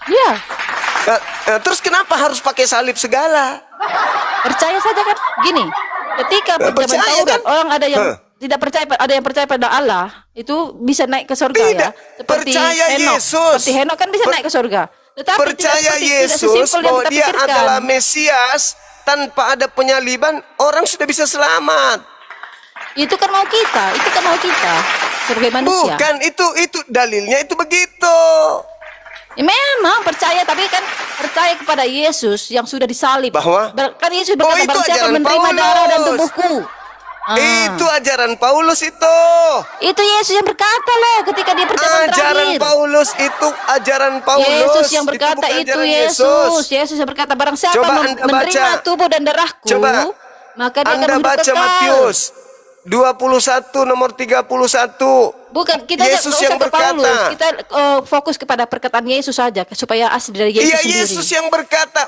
B: Ya,
C: Terus kenapa harus pakai salib segala?
B: percaya saja kan. Gini, ketika zaman
C: percaya
B: Taurat
C: kan?
B: orang ada yang tidak percaya, ada yang percaya pada Allah, itu bisa naik ke surga
C: Tidak.
B: ya. Seperti
C: Percaya
B: Henok.
C: Yesus.
B: Seperti Henok kan bisa naik ke surga. Tetapi
C: Percaya
B: tidak
C: Yesus
B: sesimpel yang
C: bahwa
B: kita
C: dia
B: pikirkan.
C: adalah Mesias, tanpa ada penyaliban orang sudah bisa selamat.
B: Itu kan mau kita sebagai manusia.
C: Bukan itu dalilnya itu begitu.
B: Ya, memang percaya, tapi kan percaya kepada Yesus yang sudah disalib.
C: Bahwa?
B: Kan Yesus berkata,
C: itu
B: barang siapa
C: ajaran
B: menerima
C: Paulus.
B: darah dan tubuhku.
C: Itu ajaran Paulus itu.
B: Itu Yesus yang berkata loh ketika dia perjamuan
C: Ajaran
B: terakhir.
C: Paulus itu ajaran Paulus.
B: Yesus yang berkata
C: bukan
B: itu,
C: ajaran
B: Yesus. Yesus yang berkata, barang siapa
C: Coba Anda
B: menerima
C: baca.
B: tubuh dan darahku,
C: Coba
B: maka dia akan
C: Anda
B: hidup
C: baca
B: kekal.
C: Matius 21 nomor 31.
B: Bukan, kita
C: Yesus
B: nggak usah
C: yang
B: ke Paulus.
C: berkata.
B: Kita fokus kepada perkataan Yesus saja supaya asli dari Yesus
C: Iya,
B: sendiri.
C: Yesus yang berkata,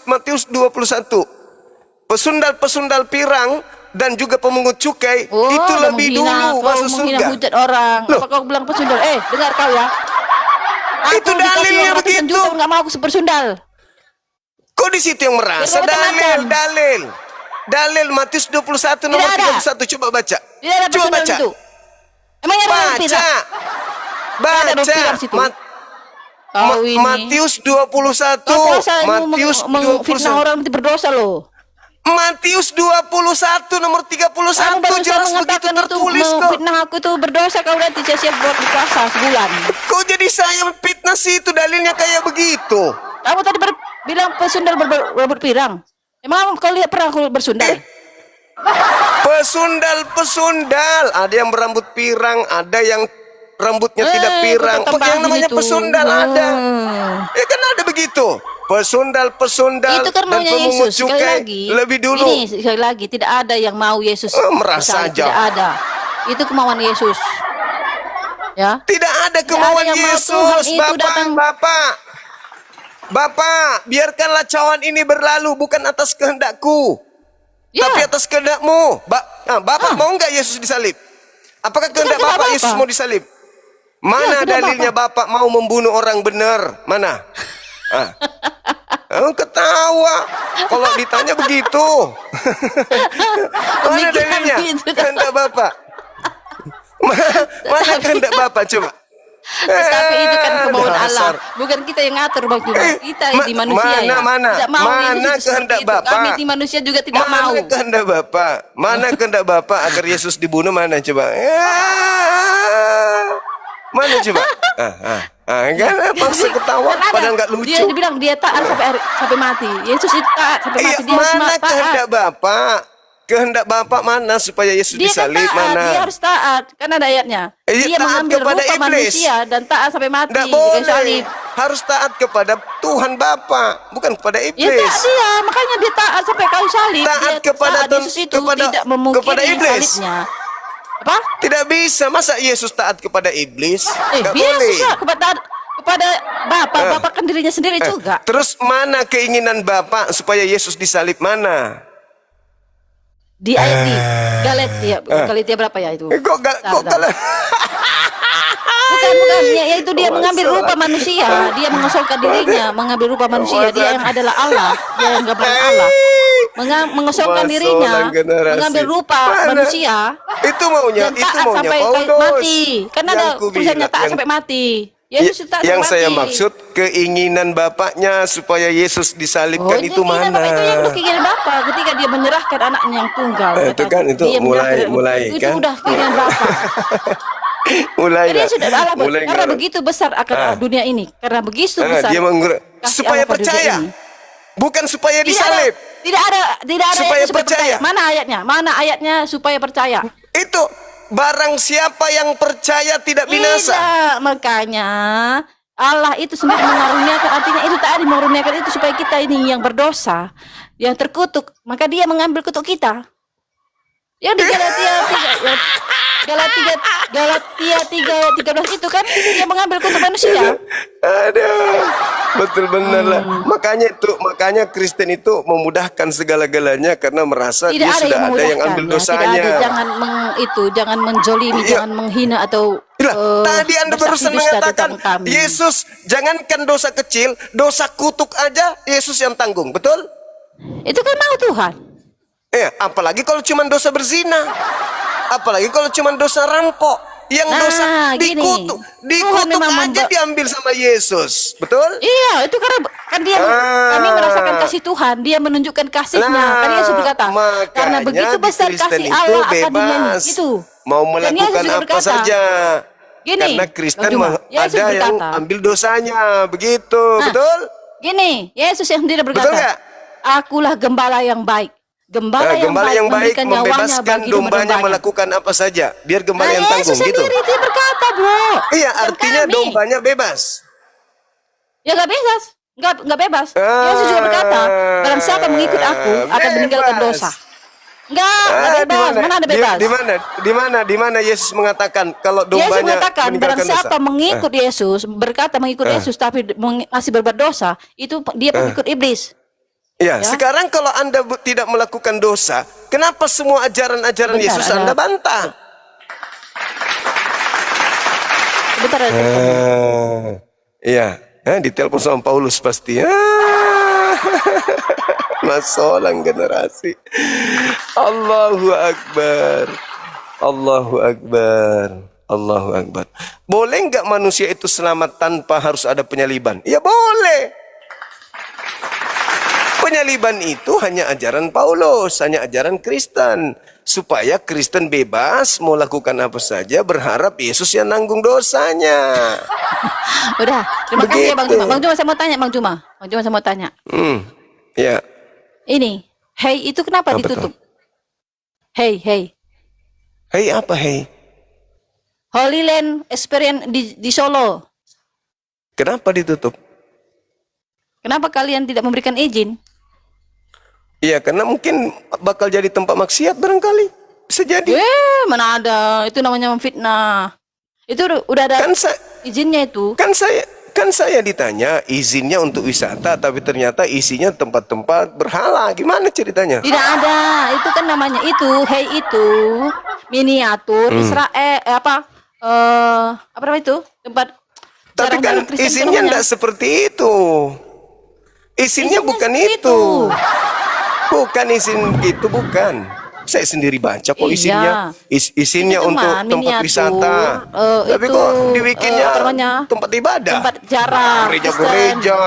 C: Matius 21. Pesundal-pesundal pirang dan juga pemungut cukai itu lebih dulu masuk surga.
B: Hujat orang.
C: Loh.
B: Apa kau bilang pesundal? Dengar kau ya.
C: Itu dalilnya begitu.
B: Enggak mau aku bersundal.
C: Kok di situ yang merasa
B: Dia macam-macam.
C: Dalil Matius 21 nomor
B: Tidak ada.
C: 31 coba baca.
B: Tidak ada
C: Coba
B: bersundal
C: baca.
B: itu. Emangnya ada orang
C: Baca.
B: Ada orang pirang situ. Kau ini.
C: Matius 21.
B: Kau perasa
C: Matius
B: mengfitnah
C: 21.
B: orang itu berdosa loh.
C: Matius 21 nomor 31
B: Kamu barusan
C: jelas begitu
B: mengatakan itu
C: tertulis kok.
B: fitnah aku itu berdosa, kau nanti siap buat puasa sebulan.
C: Kok jadi saya fitnah sih, itu dalilnya kayak begitu.
B: Kamu tadi bilang pesundal berbut pirang. Emang kau lihat pernah aku bersundal?
C: Pesundal, ada yang berambut pirang, ada yang rambutnya tidak pirang.
B: kau
C: Yang namanya
B: itu.
C: pesundal ada. Kan ada begitu. Pesundal
B: Itu kan
C: dan
B: maunya
C: pemungut
B: Yesus. Sekali
C: cukai
B: lagi,
C: lebih dulu.
B: ini sekali lagi tidak ada yang mau Yesus.
C: Merasa
B: disalib.
C: aja.
B: Tidak ada. Itu kemauan Yesus. Ya.
C: Tidak ada kemauan
B: yang mau
C: Yesus,
B: Tuhan itu datang.
C: Bapak, biarkanlah cawan ini berlalu bukan atas kehendakku,
B: Ya.
C: tapi atas kehendakmu. Bapak mau nggak Yesus disalib? Apakah kehendak
B: kehendak
C: Bapak
B: Bapak.
C: Yesus mau disalib? Mana
B: kehendak
C: dalilnya Bapak mau membunuh orang benar? Mana? Ketawa. Kalau ditanya begitu. Mana
B: Pemikiran
C: dalilnya?
B: itu.
C: Kehendak Bapak. Mana kehendak Bapak coba?
B: Tapi itu kan kemauan Allah.
C: Dasar.
B: Bukan kita yang ngatur Bang Juma. Kita di manusia ya.
C: Mana?
B: Tidak mau
C: Mana
B: Yesus
C: kehendak
B: seperti itu.
C: Bapak?
B: Kami di manusia juga tidak
C: Mana
B: mau.
C: kehendak Bapak? Mana kehendak Bapak agar Yesus dibunuh, mana coba? Mana coba? Kan paksa ketawa
B: Kan ada.
C: padahal nggak lucu.
B: Dia bilang dia taat sampai mati. Yesus itu taat sampai
C: Iya,
B: mati. Dia harus
C: mana
B: taat.
C: kehendak Bapak? Kehendak Bapak mana supaya Yesus
B: Dia kan
C: disalib,
B: taat,
C: mana?
B: dia harus taat. Kan ada ayatnya.
C: Iya,
B: Dia
C: taat
B: mengambil
C: kepada
B: rupa
C: iblis.
B: manusia dan taat sampai mati.
C: Nggak
B: Dengan salib.
C: boleh. Harus taat kepada Tuhan Bapak, bukan kepada
B: Ya
C: iblis.
B: taat dia, makanya dia taat sampai kayu salib.
C: Taat
B: Dia
C: kepada
B: taat. Yesus itu tidak memungkiri
C: kepada iblis.
B: salibnya. Apa?
C: Tidak bisa, masa Yesus taat kepada iblis? Nggak
B: Yesus
C: boleh.
B: ya kepada Bapa, Bapa kan dirinya sendiri juga.
C: Terus mana keinginan Bapak supaya Yesus disalib, mana?
B: Di ayat di Galatia berapa ya itu?
C: Kok kalau
B: Bukan, yaitu dia mengambil rupa manusia, dia mengosongkan dirinya, mengambil rupa manusia, dia yang adalah Allah, dia yang gambaran Allah. Mengosongkan dirinya, mengambil rupa manusia,
C: itu maunya,
B: dan
C: itu
B: taat
C: maunya
B: sampai
C: Paulus.
B: mati. Kan ada
C: Yang
B: tulisannya taat
C: yang-
B: sampai mati. Yesus taat
C: yang
B: sampai
C: saya
B: mati.
C: maksud keinginan Bapaknya supaya Yesus disalibkan itu
B: keinginan
C: mana?
B: Bapak itu yang udah keinginan Bapak ketika dia menyerahkan anaknya yang tunggal.
C: Itu kan, itu
B: Dia menyerahkan-
C: mulai
B: itu
C: kan?
B: udah keinginan Bapak.
C: Mulai
B: Jadi
C: nggak?
B: sudah Allah
C: Mulai
B: karena
C: nggak?
B: begitu besar akan dunia ini, karena begitu besar.
C: Dia
B: kasih
C: supaya
B: Allah pada dunia
C: percaya,
B: ini.
C: bukan supaya disalib.
B: Tidak ada
C: Supaya
B: ayatnya
C: percaya.
B: Mana ayatnya? Mana ayatnya supaya percaya?
C: Itu barang siapa yang percaya tidak binasa.
B: Tidak, makanya Allah itu sendiri mengaruniakan, artinya itu tadi mengaruniakan itu supaya kita ini yang berdosa, yang terkutuk, maka dia mengambil kutuk kita. Yang di Galatia 3:13 itu kan dia mengambil kutuk manusia.
C: Aduh, betul benar lah. Makanya Kristen itu memudahkan segala-galanya karena merasa
B: Tidak
C: dia
B: ada
C: sudah
B: yang
C: ada yang
B: memudahkan
C: ambil
B: ya.
C: dosanya.
B: Tidak ada, jangan menjolimi,
C: Iya.
B: jangan menghina atau
C: Tadi Anda
B: bersaksi
C: barusan
B: dusta
C: mengatakan
B: tentang kami.
C: Yesus jangankan dosa kecil, dosa kutuk aja Yesus yang tanggung, betul?
B: Itu kan mau Tuhan.
C: Apalagi kalau cuma dosa berzina, apalagi kalau cuma dosa rampok, yang
B: Nah,
C: dosa
B: gini.
C: dikutuk
B: Tuhan memang
C: aja diambil sama Yesus, betul?
B: Iya, itu karena kan dia kami merasakan kasih Tuhan, dia menunjukkan kasihnya. Kan Yesus berkata, karena
C: makanya
B: begitu besar
C: di Kristen
B: kasih
C: itu
B: Allah akan dunia
C: bebas.
B: itu.
C: Mau
B: Dan Yesus
C: melakukan
B: juga
C: apa
B: berkata,
C: saja.
B: Gini,
C: Karena Kristen
B: Bang Juma, Yesus
C: ada yang
B: berkata,
C: ambil dosanya, begitu, betul?
B: Gini, Yesus yang sendiri
C: Betul
B: berkata,
C: nggak?
B: Akulah gembala yang baik. Gembala yang baik memberikan nyawanya
C: membebaskan
B: bagi
C: dombanya
B: domba-dombanya.
C: melakukan apa saja, biar gembala yang
B: Yesus
C: tanggung gitu.
B: sendiri dia berkata, bro.
C: Iya,
B: Dan
C: artinya
B: kami,
C: dombanya bebas.
B: Ya nggak bebas, nggak bebas. Yesus juga berkata, barang siapa mengikut aku akan meninggalkan
C: bebas.
B: dosa. Nggak bebas. Mana ada bebas?
C: Di mana Yesus mengatakan kalau
B: Yesus
C: dombanya
B: mengatakan barang
C: meninggalkan dosa?
B: siapa mengikut Yesus, berkata mengikut Yesus tapi masih berbuat dosa, itu dia pengikut iblis.
C: Ya,
B: Ya.
C: sekarang kalau Anda tidak melakukan dosa, kenapa semua ajaran-ajaran
B: Sebentar,
C: Yesus
B: ada-
C: Anda bantah?
B: Bentar ada
C: Iya, ditelepon sama Paulus pasti. Masolang generasi. Allahu Akbar. Allahu Akbar. Allahu Akbar. Boleh nggak manusia itu selamat tanpa harus ada penyaliban? Ya boleh. Penyaliban itu hanya ajaran Paulus, hanya ajaran Kristen. Supaya Kristen bebas mau lakukan apa saja, berharap Yesus yang nanggung dosanya.
B: Udah, terima kasih ya Bang
C: Begitu.
B: Juma. Bang Juma saya mau tanya, Bang Juma. Bang Juma saya mau tanya.
C: Ya.
B: Ini, hey itu kenapa
C: Apa
B: ditutup? Hey.
C: Hei apa hei?
B: Holy Land Experience di Solo.
C: Kenapa ditutup?
B: Kenapa kalian tidak memberikan izin?
C: Iya, karena mungkin bakal jadi tempat maksiat barangkali. Bisa jadi.
B: Mana ada? Itu namanya memfitnah. Itu udah ada
C: Kan saya
B: izinnya itu.
C: kan saya ditanya izinnya untuk wisata, tapi ternyata isinya tempat-tempat berhala. Gimana ceritanya?
B: Tidak ada. Itu kan namanya itu miniatur Israel apa namanya itu? Tempat
C: Tapi kan
B: jarang-jarang Kristen
C: isinya
B: namanya.
C: tidak seperti itu. Isinya bukan
B: seperti
C: itu. Bukan isin itu, bukan. Saya sendiri baca kok
B: Iya.
C: isinya. Isinya
B: Itu
C: untuk
B: cuman
C: tempat
B: miniatur,
C: wisata. Tapi
B: itu,
C: kok dibikinnya
B: apa namanya?
C: tempat ibadah.
B: Tempat jarah,
C: Gereja-gereja,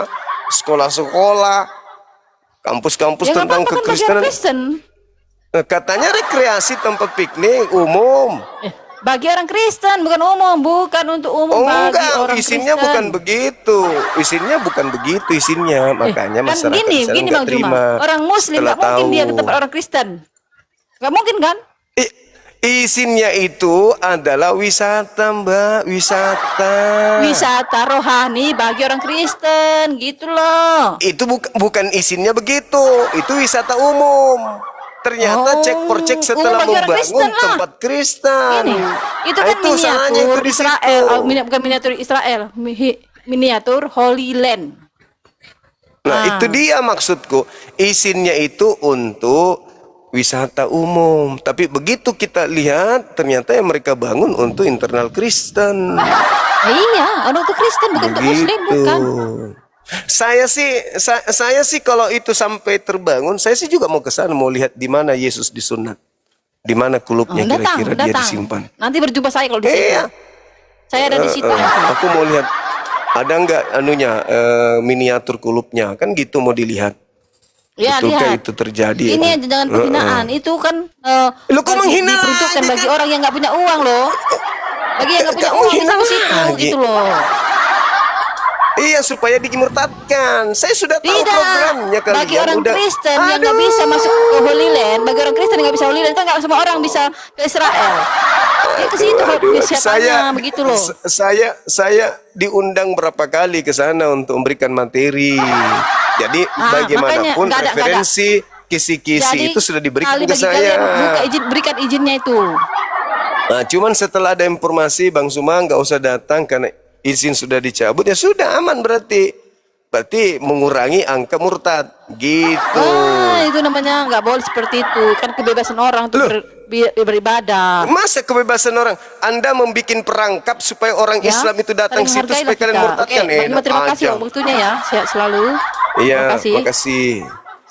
C: sekolah-sekolah, kampus-kampus
B: Ya nggak
C: tentang
B: apa-apa kan bagi orang
C: kekristenan.
B: Kristen.
C: Katanya rekreasi, tempat piknik umum.
B: Bagi orang Kristen, bukan umum, bukan untuk umum,
C: Oh
B: bagi
C: enggak,
B: orang
C: isinya
B: Kristen.
C: bukan begitu. Isinya bukan begitu isinya. Makanya
B: Kan
C: masyarakat
B: gini,
C: sana
B: gini
C: nggak
B: Bang
C: terima.
B: Juma. Orang Muslim
C: setelah
B: nggak mungkin dia ke
C: tahu.
B: tempat orang Kristen. Nggak mungkin kan?
C: Isinya itu adalah wisata, Mbak, wisata.
B: Wisata rohani bagi orang Kristen, gitu loh.
C: Itu bukan isinya begitu. Itu wisata umum. Ternyata
B: Oh,
C: cek per cek
B: umum
C: setelah
B: bagi orang
C: membangun
B: Kristen lah.
C: tempat Kristen.
B: Ini, itu
C: Nah,
B: kan
C: salahnya
B: miniatur
C: di
B: Israel,
C: situ.
B: bukan miniatur Israel, miniatur Holy Land.
C: Nah, itu dia maksudku. Izinnya itu untuk wisata umum. Tapi begitu kita lihat, ternyata yang mereka bangun untuk internal Kristen.
B: Iya, orang itu Kristen bukan untuk Muslim, bukan.
C: Saya sih kalau itu sampai terbangun, saya sih juga mau ke sana, mau lihat di mana Yesus disunat. Di mana kulupnya kira-kira dia disimpan.
B: Nanti berjumpa saya kalau di situ.
C: Iya.
B: Saya ada di situ.
C: Aku mau lihat ada nggak anunya miniatur kulupnya, kan gitu mau dilihat.
B: Ya,
C: Betulkah
B: lihat.
C: itu terjadi?
B: Ini aja jangan penghinaan. Itu kan
C: Lu kok menghina
B: diperuntukkan
C: lagi,
B: bagi orang yang nggak punya uang loh. Bagi yang nggak punya
C: Kamu
B: uang bisa
C: hina
B: ke situ
C: lagi.
B: gitu loh.
C: Iya, supaya dimurtadkan. Saya sudah tahu
B: Tidak.
C: programnya kalian.
B: Bagi orang
C: udah.
B: Kristen yang nggak bisa masuk ke Holy Land, bagi orang Kristen yang nggak bisa Holy Land, kan nggak semua orang bisa ke Israel. Ya ke situ persiapannya begitu loh.
C: Saya diundang berapa kali ke sana untuk memberikan materi. Jadi bagaimanapun
B: makanya, nggak ada.
C: referensi kisi-kisi
B: Jadi,
C: itu sudah diberikan
B: kali
C: ke
B: bagi
C: saya.
B: kalian berikan izinnya itu.
C: Nah, cuman setelah ada informasi Bang Suma nggak usah datang karena izin sudah dicabut, ya sudah aman berarti. Berarti mengurangi angka murtad gitu.
B: Itu namanya nggak boleh seperti itu. Kan kebebasan orang untuk beribadah.
C: Masa kebebasan orang? Anda membuat perangkap supaya orang
B: Ya,
C: Islam itu datang
B: saling
C: situ
B: menghargailah
C: supaya kalian
B: kita.
C: murtadkan.
B: Oke, Bang Juma, terima kasih
C: aja.
B: waktunya ya. Sehat selalu.
C: Iya,
B: Makasih.
C: makasih.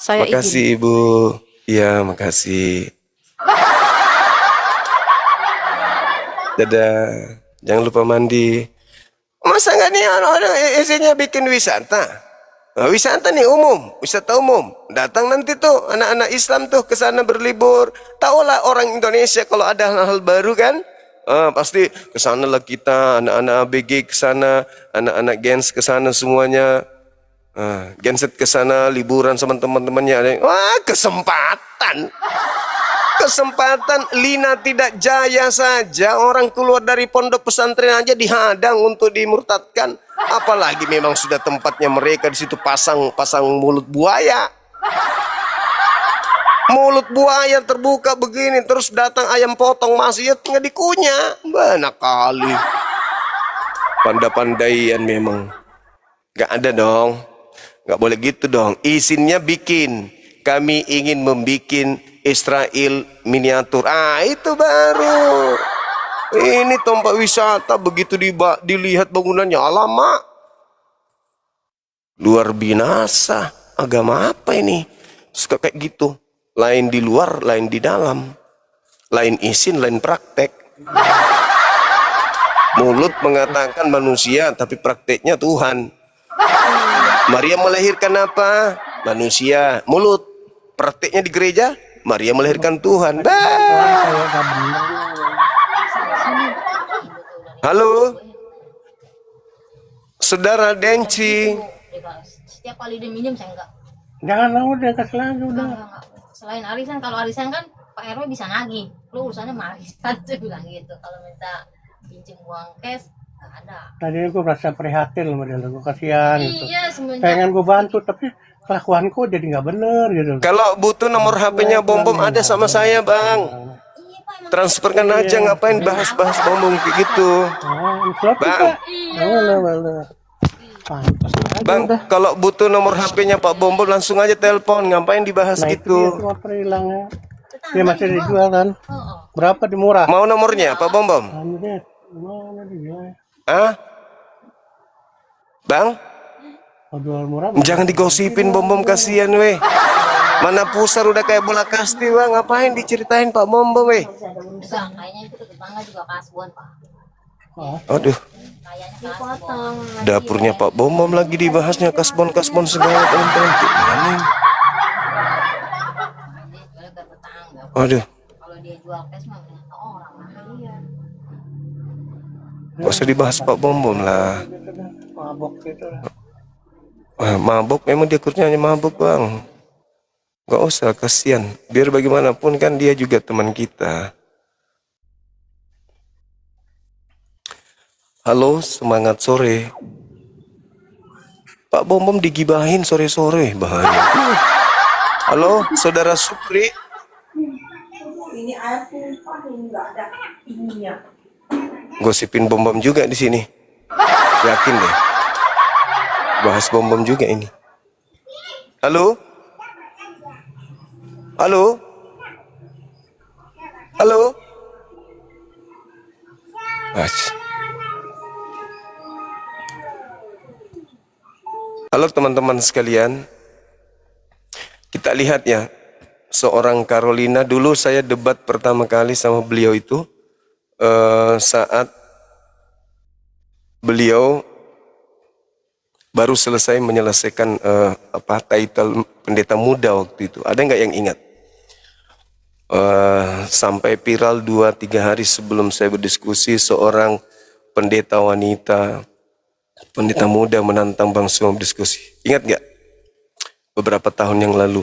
B: Saya
C: Makasih Ibu. Iya, makasih. Dadah. Jangan lupa mandi. Masa nggak nih isinya bikin wisata? Nah, wisata nih umum, wisata umum. Datang nanti tuh anak-anak Islam tuh ke sana berlibur. Tahulah orang Indonesia kalau ada hal-hal baru kan? Pasti ke sana lah kita, anak-anak ABG ke sana, anak-anak Gens ke sana semuanya. Genset ke sana liburan sama teman-temannya. Wah, kesempatan. Kesempatan Lina tidak jaya saja, orang keluar dari pondok pesantren aja dihadang untuk dimurtadkan, apalagi memang sudah tempatnya mereka di situ pasang mulut buaya terbuka begini, terus datang ayam potong masih nggak dikunyah. Banyak kali pandai-pandaian memang. Nggak ada dong, nggak boleh gitu dong. Izinnya bikin, kami ingin membikin Israel miniatur. Itu baru. Ini tempat wisata, begitu dilihat bangunannya, alamak. Luar binasa. Agama apa ini? Suka kayak gitu. Lain di luar, lain di dalam. Lain izin, lain praktek. Mulut mengatakan manusia, tapi prakteknya Tuhan. Maria melahirkan apa? Manusia. Mulut. Prakteknya di gereja, Maria melahirkan Tuhan. Halo, Saudara Denci.
D: Setiap kali dia minjem saya enggak.
E: Jangan lah, udah kasih lagi udah.
D: Enggak. Selain arisan, kalau arisan kan Pak RW bisa nagih. Lu urusannya sama arisan tuh bilang gitu. Kalau minta pinjam uang cash enggak ada.
E: Tadi gue merasa prihatin sama dia, gue kasihan gitu.
D: Iya, semenjak
E: Pengen gue bantu tapi kelakuanku jadi nggak bener gitu.
C: Kalau butuh nomor HP-nya Bom-Bom ada sama saya, Bang.
D: iya Pak emang
C: Transferkan aja, ngapain bahas-bahas Bom-Bom kayak gitu.
E: Slot
C: Bang.
E: kita. Boleh. Pantas aja
C: Bang,
E: udah.
C: kalau butuh nomor HP-nya Pak Bom-Bom langsung aja telepon, ngapain dibahas
E: Nah itu dia
C: gitu.
E: motor hilangnya.
D: tetangga
E: Dia masih
D: juga.
E: dijual kan? Berapa di murah?
C: Mau nomornya Pak Bom-Bom?
E: Anjir, mana dia?
C: Hah? Bang?
E: Kalau jual murah,
C: Jangan digosipin Bom-Bom, kasihan weh. Mana pusar udah kayak bola kasti bang, ngapain diceritain Pak Bom-Bom weh.
D: Bisa, kayaknya itu tetangga juga kasbon Pak.
C: Aduh,
D: Kayaknya kasbon.
C: dapurnya Pak Bom-Bom lagi dibahasnya kasbon segala teman-teman. Gimana ini?
D: Dia jual ke tetangga.
C: Aduh,
D: Kalau dia jual cash mah banyak orang lah. Iya.
C: gak usah dibahas Pak Bom-Bom lah.
E: mabok gitu lah.
C: Mabuk, memang dia kurnianya mabuk bang. Gak usah, kasihan. Biar bagaimanapun kan dia juga teman kita. Halo, semangat sore. Pak Bom-Bom digibahin sore-sore, bahaya. Halo, saudara Supri.
F: Ini air tumpah ini nggak ada ininya.
C: Gosipin Bom-Bom juga di sini. Yakin deh. Bahas Bom-Bom juga ini. Halo? Halo? Halo? Halo teman-teman sekalian. Kita lihat ya. Seorang Carolina, dulu saya debat pertama kali sama beliau itu saat beliau baru selesai menyelesaikan title pendeta muda waktu itu. Ada nggak yang ingat? Sampai viral 2-3 hari sebelum saya berdiskusi, seorang pendeta wanita, pendeta muda menantang Bang Suma berdiskusi. Ingat nggak? Beberapa tahun yang lalu.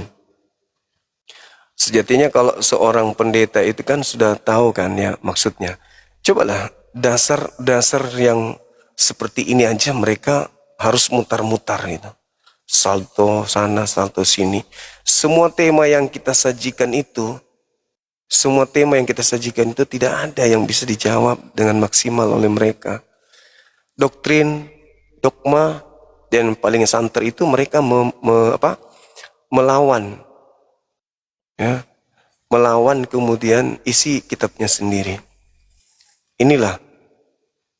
C: Sejatinya kalau seorang pendeta itu kan sudah tahu kan ya maksudnya. Cobalah dasar yang seperti ini aja mereka harus mutar-mutar gitu. Salto sana, salto sini. Semua tema yang kita sajikan itu tidak ada yang bisa dijawab dengan maksimal oleh mereka. Doktrin, dogma, dan paling santer itu mereka melawan. Ya, melawan kemudian isi kitabnya sendiri. Inilah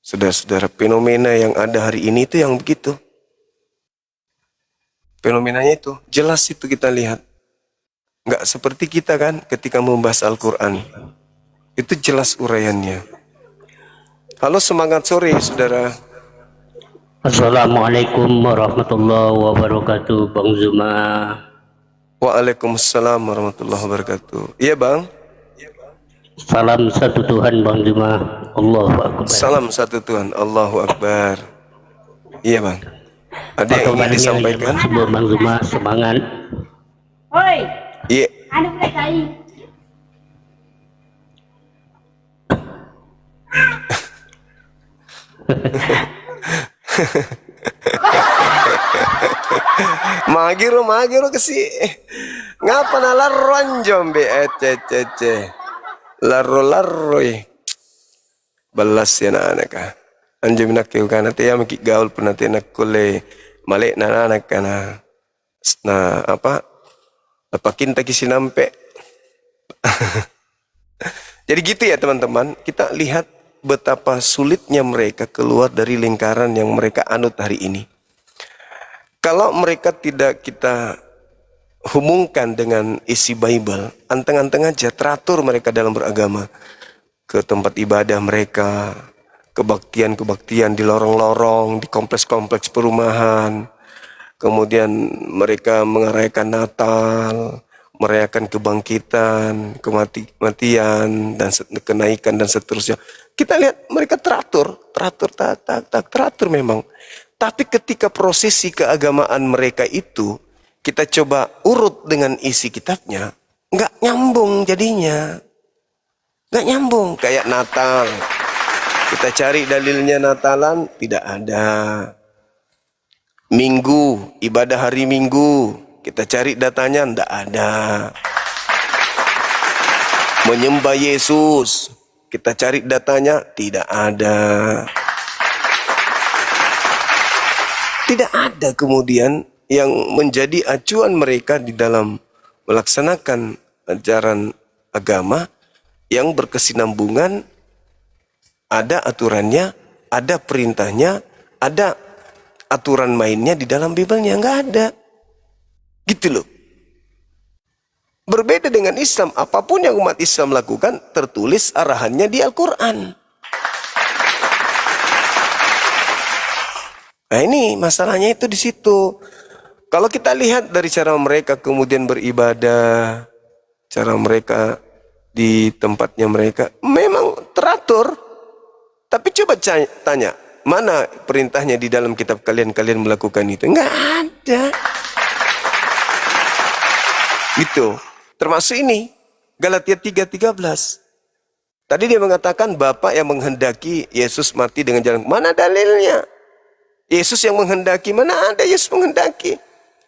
C: saudara-saudara, fenomena yang ada hari ini itu yang begitu. Fenomenanya itu, jelas itu kita lihat. Nggak seperti kita kan ketika membahas Al-Quran. Itu jelas uraiannya. Halo, semangat sore saudara.
G: Assalamualaikum warahmatullahi wabarakatuh, Bang Zuma.
C: Waalaikumsalam warahmatullahi wabarakatuh. Iya bang.
G: Salam satu Tuhan, Bang Zuma. Allahu Akbar.
C: Salam satu Tuhan, Allahu Akbar. Iya bang. Ada yang ingin disampaikan?
G: Sebelum Bang Zuma semangat.
F: Oi,
C: Iya.
F: ada mereka ini.
C: Magiro kesi. Ngapa na laron jombe ece. Larro. Balas ya anak ka. Anjum nak kau kana te am ki gaul pernah te nak kule male na anak kana. Na apa? Apakin tak kisi nampe. Jadi gitu ya teman-teman. Kita lihat betapa sulitnya mereka keluar dari lingkaran yang mereka anut hari ini. Kalau mereka tidak kita hubungkan dengan isi Bible, anteng-anteng aja teratur mereka dalam beragama. Ke tempat ibadah mereka, kebaktian-kebaktian di lorong-lorong, di kompleks-kompleks perumahan. Kemudian mereka merayakan Natal, merayakan kebangkitan, kematian, dan kenaikan dan seterusnya. Kita lihat mereka teratur memang. Tapi ketika prosesi keagamaan mereka itu, kita coba urut dengan isi kitabnya, nggak nyambung jadinya. Nggak nyambung, kayak Natal. Kita cari dalilnya Natalan, tidak ada. Minggu, ibadah hari Minggu, kita cari datanya, tidak ada. Menyembah Yesus, kita cari datanya, tidak ada. Tidak ada kemudian yang menjadi acuan mereka di dalam melaksanakan ajaran agama yang berkesinambungan, ada aturannya, ada perintahnya, ada aturan mainnya di dalam Bible-nya, nggak ada. Gitu loh. Berbeda dengan Islam, apapun yang umat Islam lakukan tertulis arahannya di Al-Quran. Nah ini masalahnya itu di situ. Kalau kita lihat dari cara mereka kemudian beribadah, cara mereka di tempatnya mereka memang teratur. Tapi coba tanya, mana perintahnya di dalam kitab kalian melakukan itu? Nggak ada. Gitu. Termasuk ini, Galatia 3:13. Tadi dia mengatakan Bapa yang menghendaki Yesus mati dengan jalan. Mana dalilnya? Yesus yang menghendaki, mana ada Yesus menghendaki?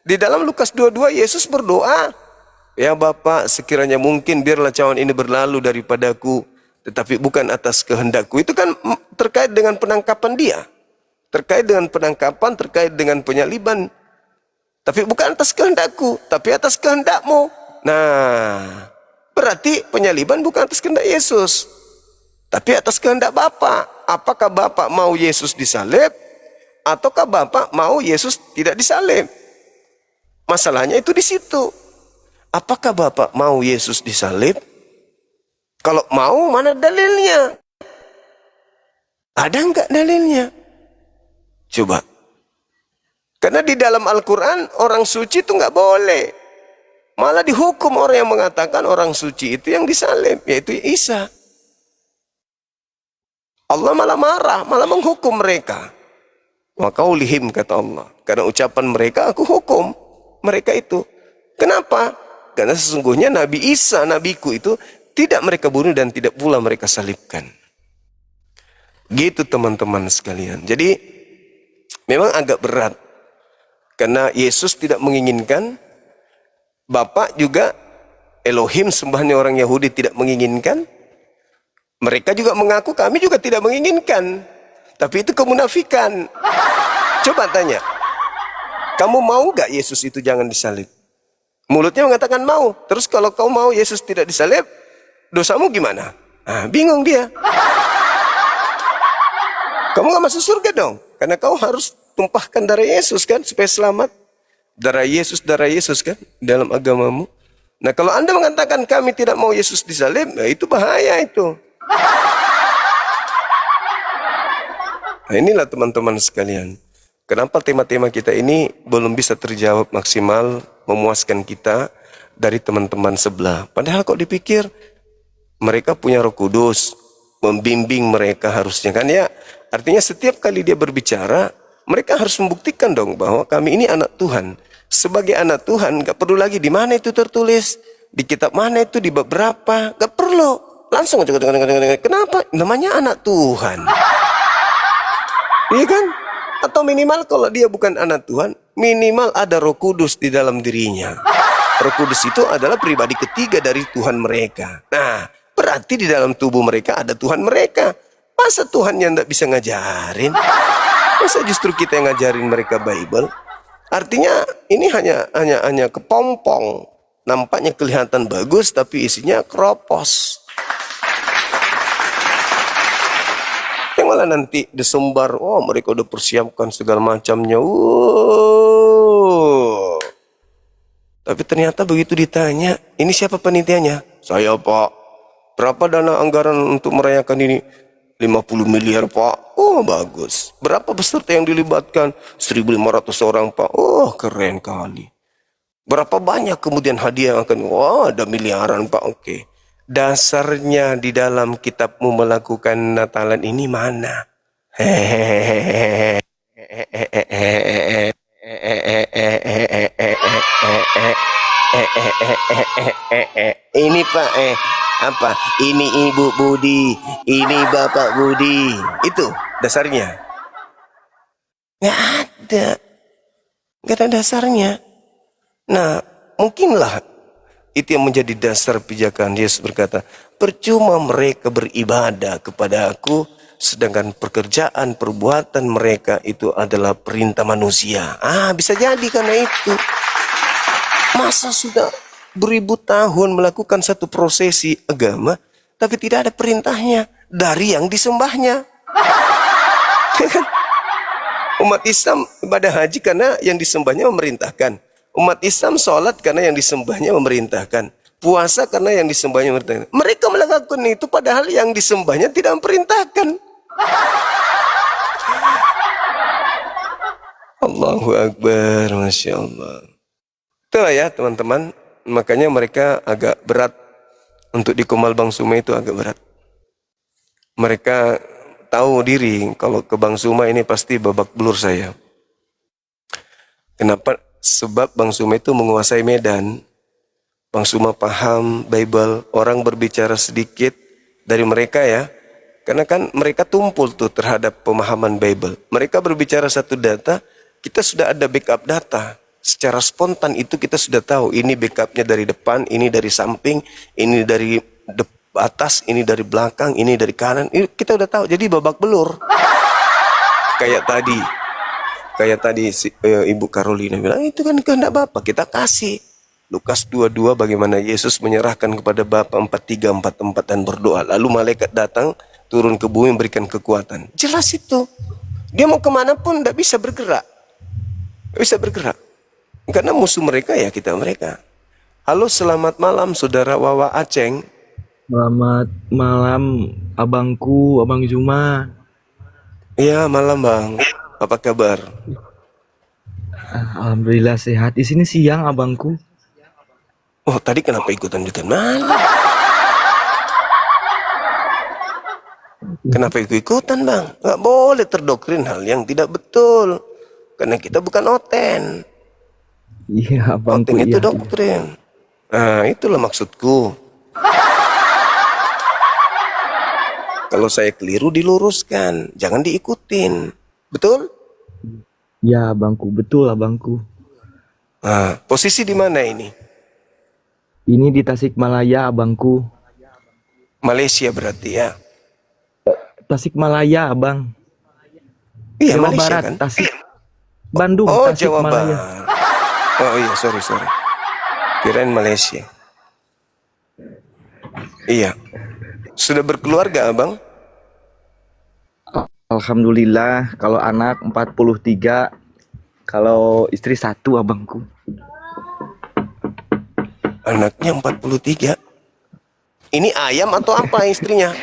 C: Di dalam Lukas 22 Yesus berdoa, ya Bapa, sekiranya mungkin biarlah cawan ini berlalu daripadaku, tetapi bukan atas kehendakku. Itu kan terkait dengan penangkapan dia. Terkait dengan penangkapan, terkait dengan penyaliban. Tapi bukan atas kehendakku, tapi atas kehendakmu. Nah, berarti penyaliban bukan atas kehendak Yesus, tapi atas kehendak Bapa. Apakah Bapa mau Yesus disalib? Ataukah Bapa mau Yesus tidak disalib? Masalahnya itu di situ. Apakah Bapak mau Yesus disalib? Kalau mau, mana dalilnya? Ada enggak dalilnya? Coba. Karena di dalam Al-Quran orang suci itu enggak boleh. Malah dihukum orang yang mengatakan orang suci itu yang disalib, yaitu Isa. Allah malah marah, malah menghukum mereka. Wa qaulihim, kata Allah. Karena ucapan mereka aku hukum mereka itu. Kenapa? Karena sesungguhnya Nabi Isa, nabiku itu tidak mereka bunuh dan tidak pula mereka salibkan. Gitu teman-teman sekalian. Jadi memang agak berat. Karena Yesus tidak menginginkan. Bapak juga Elohim sembahnya orang Yahudi tidak menginginkan. Mereka juga mengaku kami juga tidak menginginkan. Tapi itu kemunafikan. Coba tanya. Kamu mau gak Yesus itu jangan disalib? Mulutnya mengatakan mau. Terus kalau kau mau Yesus tidak disalib, dosamu gimana? Ah, bingung dia. Kamu gak masuk surga dong. Karena kau harus tumpahkan darah Yesus kan supaya selamat. Darah Yesus kan dalam agamamu. Nah kalau Anda mengatakan kami tidak mau Yesus disalib, nah itu bahaya itu. Nah inilah teman-teman sekalian. Kenapa tema-tema kita ini belum bisa terjawab maksimal, memuaskan kita dari teman-teman sebelah. Padahal kok dipikir mereka punya Roh Kudus, membimbing mereka harusnya kan ya. Artinya setiap kali dia berbicara, mereka harus membuktikan dong bahwa kami ini anak Tuhan. Sebagai anak Tuhan, gak perlu lagi di mana itu tertulis, di kitab mana itu, di bab berapa, gak perlu. Langsung aja, kenapa? Namanya anak Tuhan. Iya kan? Atau minimal kalau dia bukan anak Tuhan, minimal ada Roh Kudus di dalam dirinya. Roh Kudus itu adalah pribadi ketiga dari Tuhan mereka. Nah, berarti di dalam tubuh mereka ada Tuhan mereka. Masa Tuhan yang tidak bisa ngajarin? Masa justru kita yang ngajarin mereka Bible? Artinya ini hanya kepompong. Nampaknya kelihatan bagus tapi isinya keropos. Yang malah nanti disumbar, oh mereka udah persiapkan segala macamnya. Tapi ternyata begitu ditanya, ini siapa penitianya? Saya Pak. Berapa dana anggaran untuk merayakan ini? 50 miliar Pak. Oh bagus. Berapa peserta yang dilibatkan? 1.500 orang Pak. Oh keren kali. Berapa banyak kemudian hadiah yang akan? Wah ada miliaran Pak. Oke. Dasarnya di dalam kitabmu melakukan Natalan ini mana? Ini Pak apa? Ini Ibu Budi, ini Bapak Budi. Itu dasarnya. Nggak ada. Nggak ada dasarnya. Nah, mungkinlah itu yang menjadi dasar pijakan. Yesus berkata, percuma mereka beribadah kepada aku, sedangkan pekerjaan perbuatan mereka itu adalah perintah manusia. Ah, bisa jadi karena itu. Masa sudah beribu tahun melakukan satu prosesi agama, tapi tidak ada perintahnya dari yang disembahnya. Umat Islam ibadah haji karena yang disembahnya memerintahkan. Umat Islam sholat karena yang disembahnya memerintahkan. Puasa karena yang disembahnya memerintahkan. Mereka melakukan itu padahal yang disembahnya tidak memerintahkan. Allahu Akbar, Masya Allah. Itulah ya teman-teman. Makanya mereka agak berat. Untuk di Komal Bang Suma itu agak berat. Mereka tahu diri kalau ke Bang Suma ini pasti babak belur saya. Kenapa? Sebab Bang Suma itu menguasai Medan. Bang Suma paham Bible. Orang berbicara sedikit dari mereka ya. Karena kan mereka tumpul tuh terhadap pemahaman Bible. Mereka berbicara satu data, kita sudah ada backup data. Secara spontan itu kita sudah tahu. Ini backupnya dari depan, ini dari samping, ini dari atas, ini dari belakang, ini dari kanan. Ini kita udah tahu. Jadi babak belur. Kayak tadi Ibu Carolina bilang, itu kan kehendak Bapa, kita kasih. Lukas 22 bagaimana Yesus menyerahkan kepada Bapa 4344 dan berdoa. Lalu malaikat datang, turun ke bumi memberikan kekuatan. Jelas itu. Dia mau kemana pun tidak bisa bergerak. Bisa bergerak. Karena musuh mereka ya kita mereka. Halo, selamat malam Saudara Wawa Aceng.
H: Selamat malam abangku, Abang Zuma.
C: Iya, malam Bang. Apa kabar?
H: Alhamdulillah sehat. Di sini siang abangku.
C: Oh, tadi kenapa ikutan malam? Kenapa ikut-ikutan Bang? Nggak boleh terdoktrin hal yang tidak betul. Karena kita bukan oten.
H: Iya abangku.
C: Oten itu
H: Iya.
C: doktrin. Nah, itulah maksudku. Kalau saya keliru diluruskan, jangan diikutin. Betul?
H: Ya abangku, betul abangku.
C: Nah, posisi di mana ini?
H: Ini di Tasikmalaya abangku.
C: Malaysia berarti ya?
H: Tasikmalaya abang.
C: Iya,
H: Jawa
C: Malaysia
H: Barat,
C: kan?
H: Bandung,
C: Oh, Jawa
H: Tasikmalaya.
C: Barat. Oh iya, sorry. Kirain Malaysia. Iya. Sudah berkeluarga, Abang?
H: Alhamdulillah, kalau anak 43, kalau istri 1 abangku.
C: Anaknya 43. Ini ayam atau apa istrinya?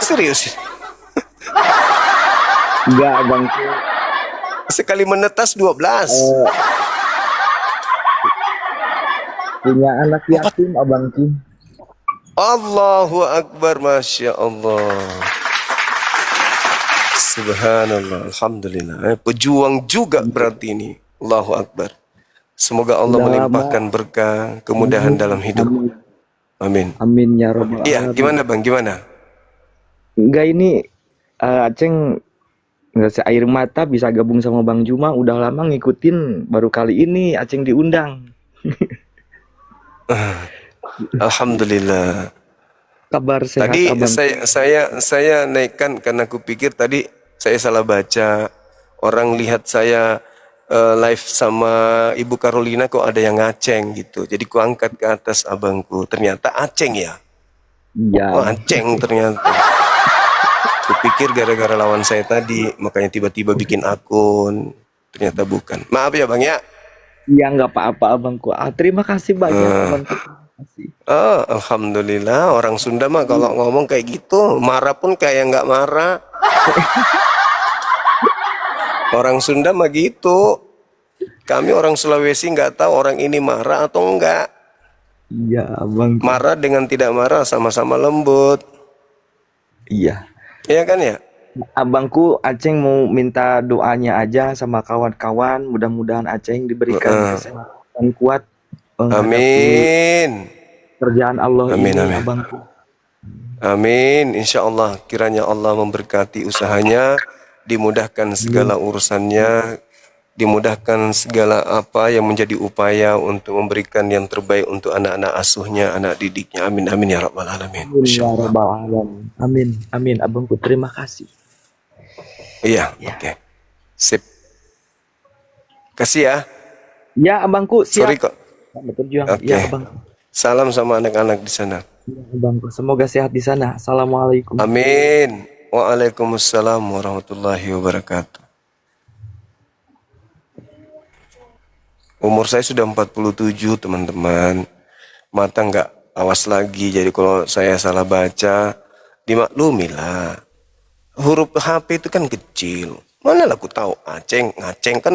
C: Serius?
H: Enggak abangku.
C: Sekali menetas 12.
H: Punya anak yatim abangku.
C: Allahu Akbar, Masya Allah. Subhanallah, Alhamdulillah. Pejuang juga berarti ini. Allahu Akbar. Semoga Allah
H: Udah
C: melimpahkan berkah, kemudahan dalam hidup. Amin.
H: Amin ya robbal
C: Iya,
H: alamin.
C: gimana Bang, gimana?
H: Enggak ini Aceng nggak air mata bisa gabung sama Bang Juma, udah lama ngikutin, baru kali ini Aceng diundang.
C: Alhamdulillah.
H: Kabar sehat
C: Tadi
H: abang.
C: saya naikkan karena aku pikir tadi saya salah baca. Orang lihat saya live sama Ibu Carolina kok ada yang ngaceng gitu. Jadi ku angkat ke atas abangku. Ternyata Aceng ya.
H: Iya.
C: Oh, Aceng ternyata. Kupikir gara-gara lawan saya tadi, makanya tiba-tiba bikin akun. Ternyata bukan. Maaf ya Bang ya.
H: Iya nggak apa-apa abangku. Terima kasih banyak abangku. Terima kasih.
C: Oh, Alhamdulillah. Orang Sunda mah kalau ngomong kayak gitu, marah pun kayak nggak marah. Orang Sunda mah gitu. Kami orang Sulawesi nggak tahu orang ini marah atau enggak.
H: Iya abangku.
C: Marah dengan tidak marah sama-sama lembut.
H: Iya.
C: Iya kan ya?
H: Abangku, Aceng mau minta doanya aja sama kawan-kawan. Mudah-mudahan Aceng diberikan kesehatan kuat.
C: Amin.
H: Kerjaan Allah
C: Amin,
H: ini
C: amin.
H: abangku.
C: Amin. Insya Allah kiranya Allah memberkati usahanya, dimudahkan segala urusannya, dimudahkan segala apa yang menjadi upaya untuk memberikan yang terbaik untuk anak-anak asuhnya, anak didiknya. Amin, amin ya rabbal alamin.
H: Amin
C: Insya
H: ya
C: Allah.
H: rabbal alamin. Amin, amin abangku. Terima kasih.
C: Iya, oke. Sip. Kasih ya.
H: Ya abangku, siap.
C: Sorry kok.
H: Selamat berjuang.
C: Oke.
H: Ya abangku.
C: Salam sama anak-anak di sana.
H: Ya, abangku. Semoga sehat di sana. Assalamualaikum.
C: Amin. Waalaikumsalam warahmatullahi wabarakatuh. Umur saya sudah 47 teman-teman. Mata nggak awas lagi. Jadi kalau saya salah baca, dimaklumilah. Huruf HP itu kan kecil. Mana aku tahu aceng, ngaceng kan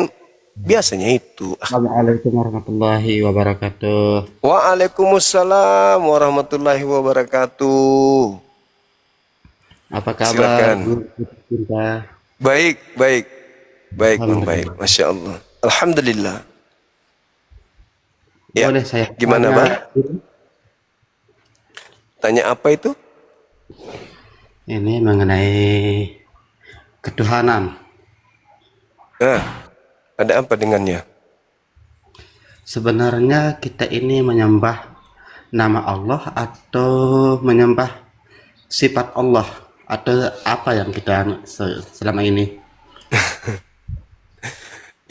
C: biasanya itu.
I: Assalamualaikum warahmatullahi wabarakatuh.
C: Waalaikumsalam warahmatullahi wabarakatuh.
I: Apa kabar?
C: Silakan.
I: Bu Cinta?
C: Baik, baik. Baik, Bang, baik.
I: Alhamdulillah.
C: Masya Allah. Alhamdulillah. Ya,
I: Boleh saya
C: gimana,
I: tanya?
C: Bang? Tanya apa itu?
I: Ini mengenai ketuhanan.
C: Nah, ada apa dengannya?
I: Sebenarnya kita ini menyembah nama Allah atau menyembah sifat Allah atau apa yang kita selama ini?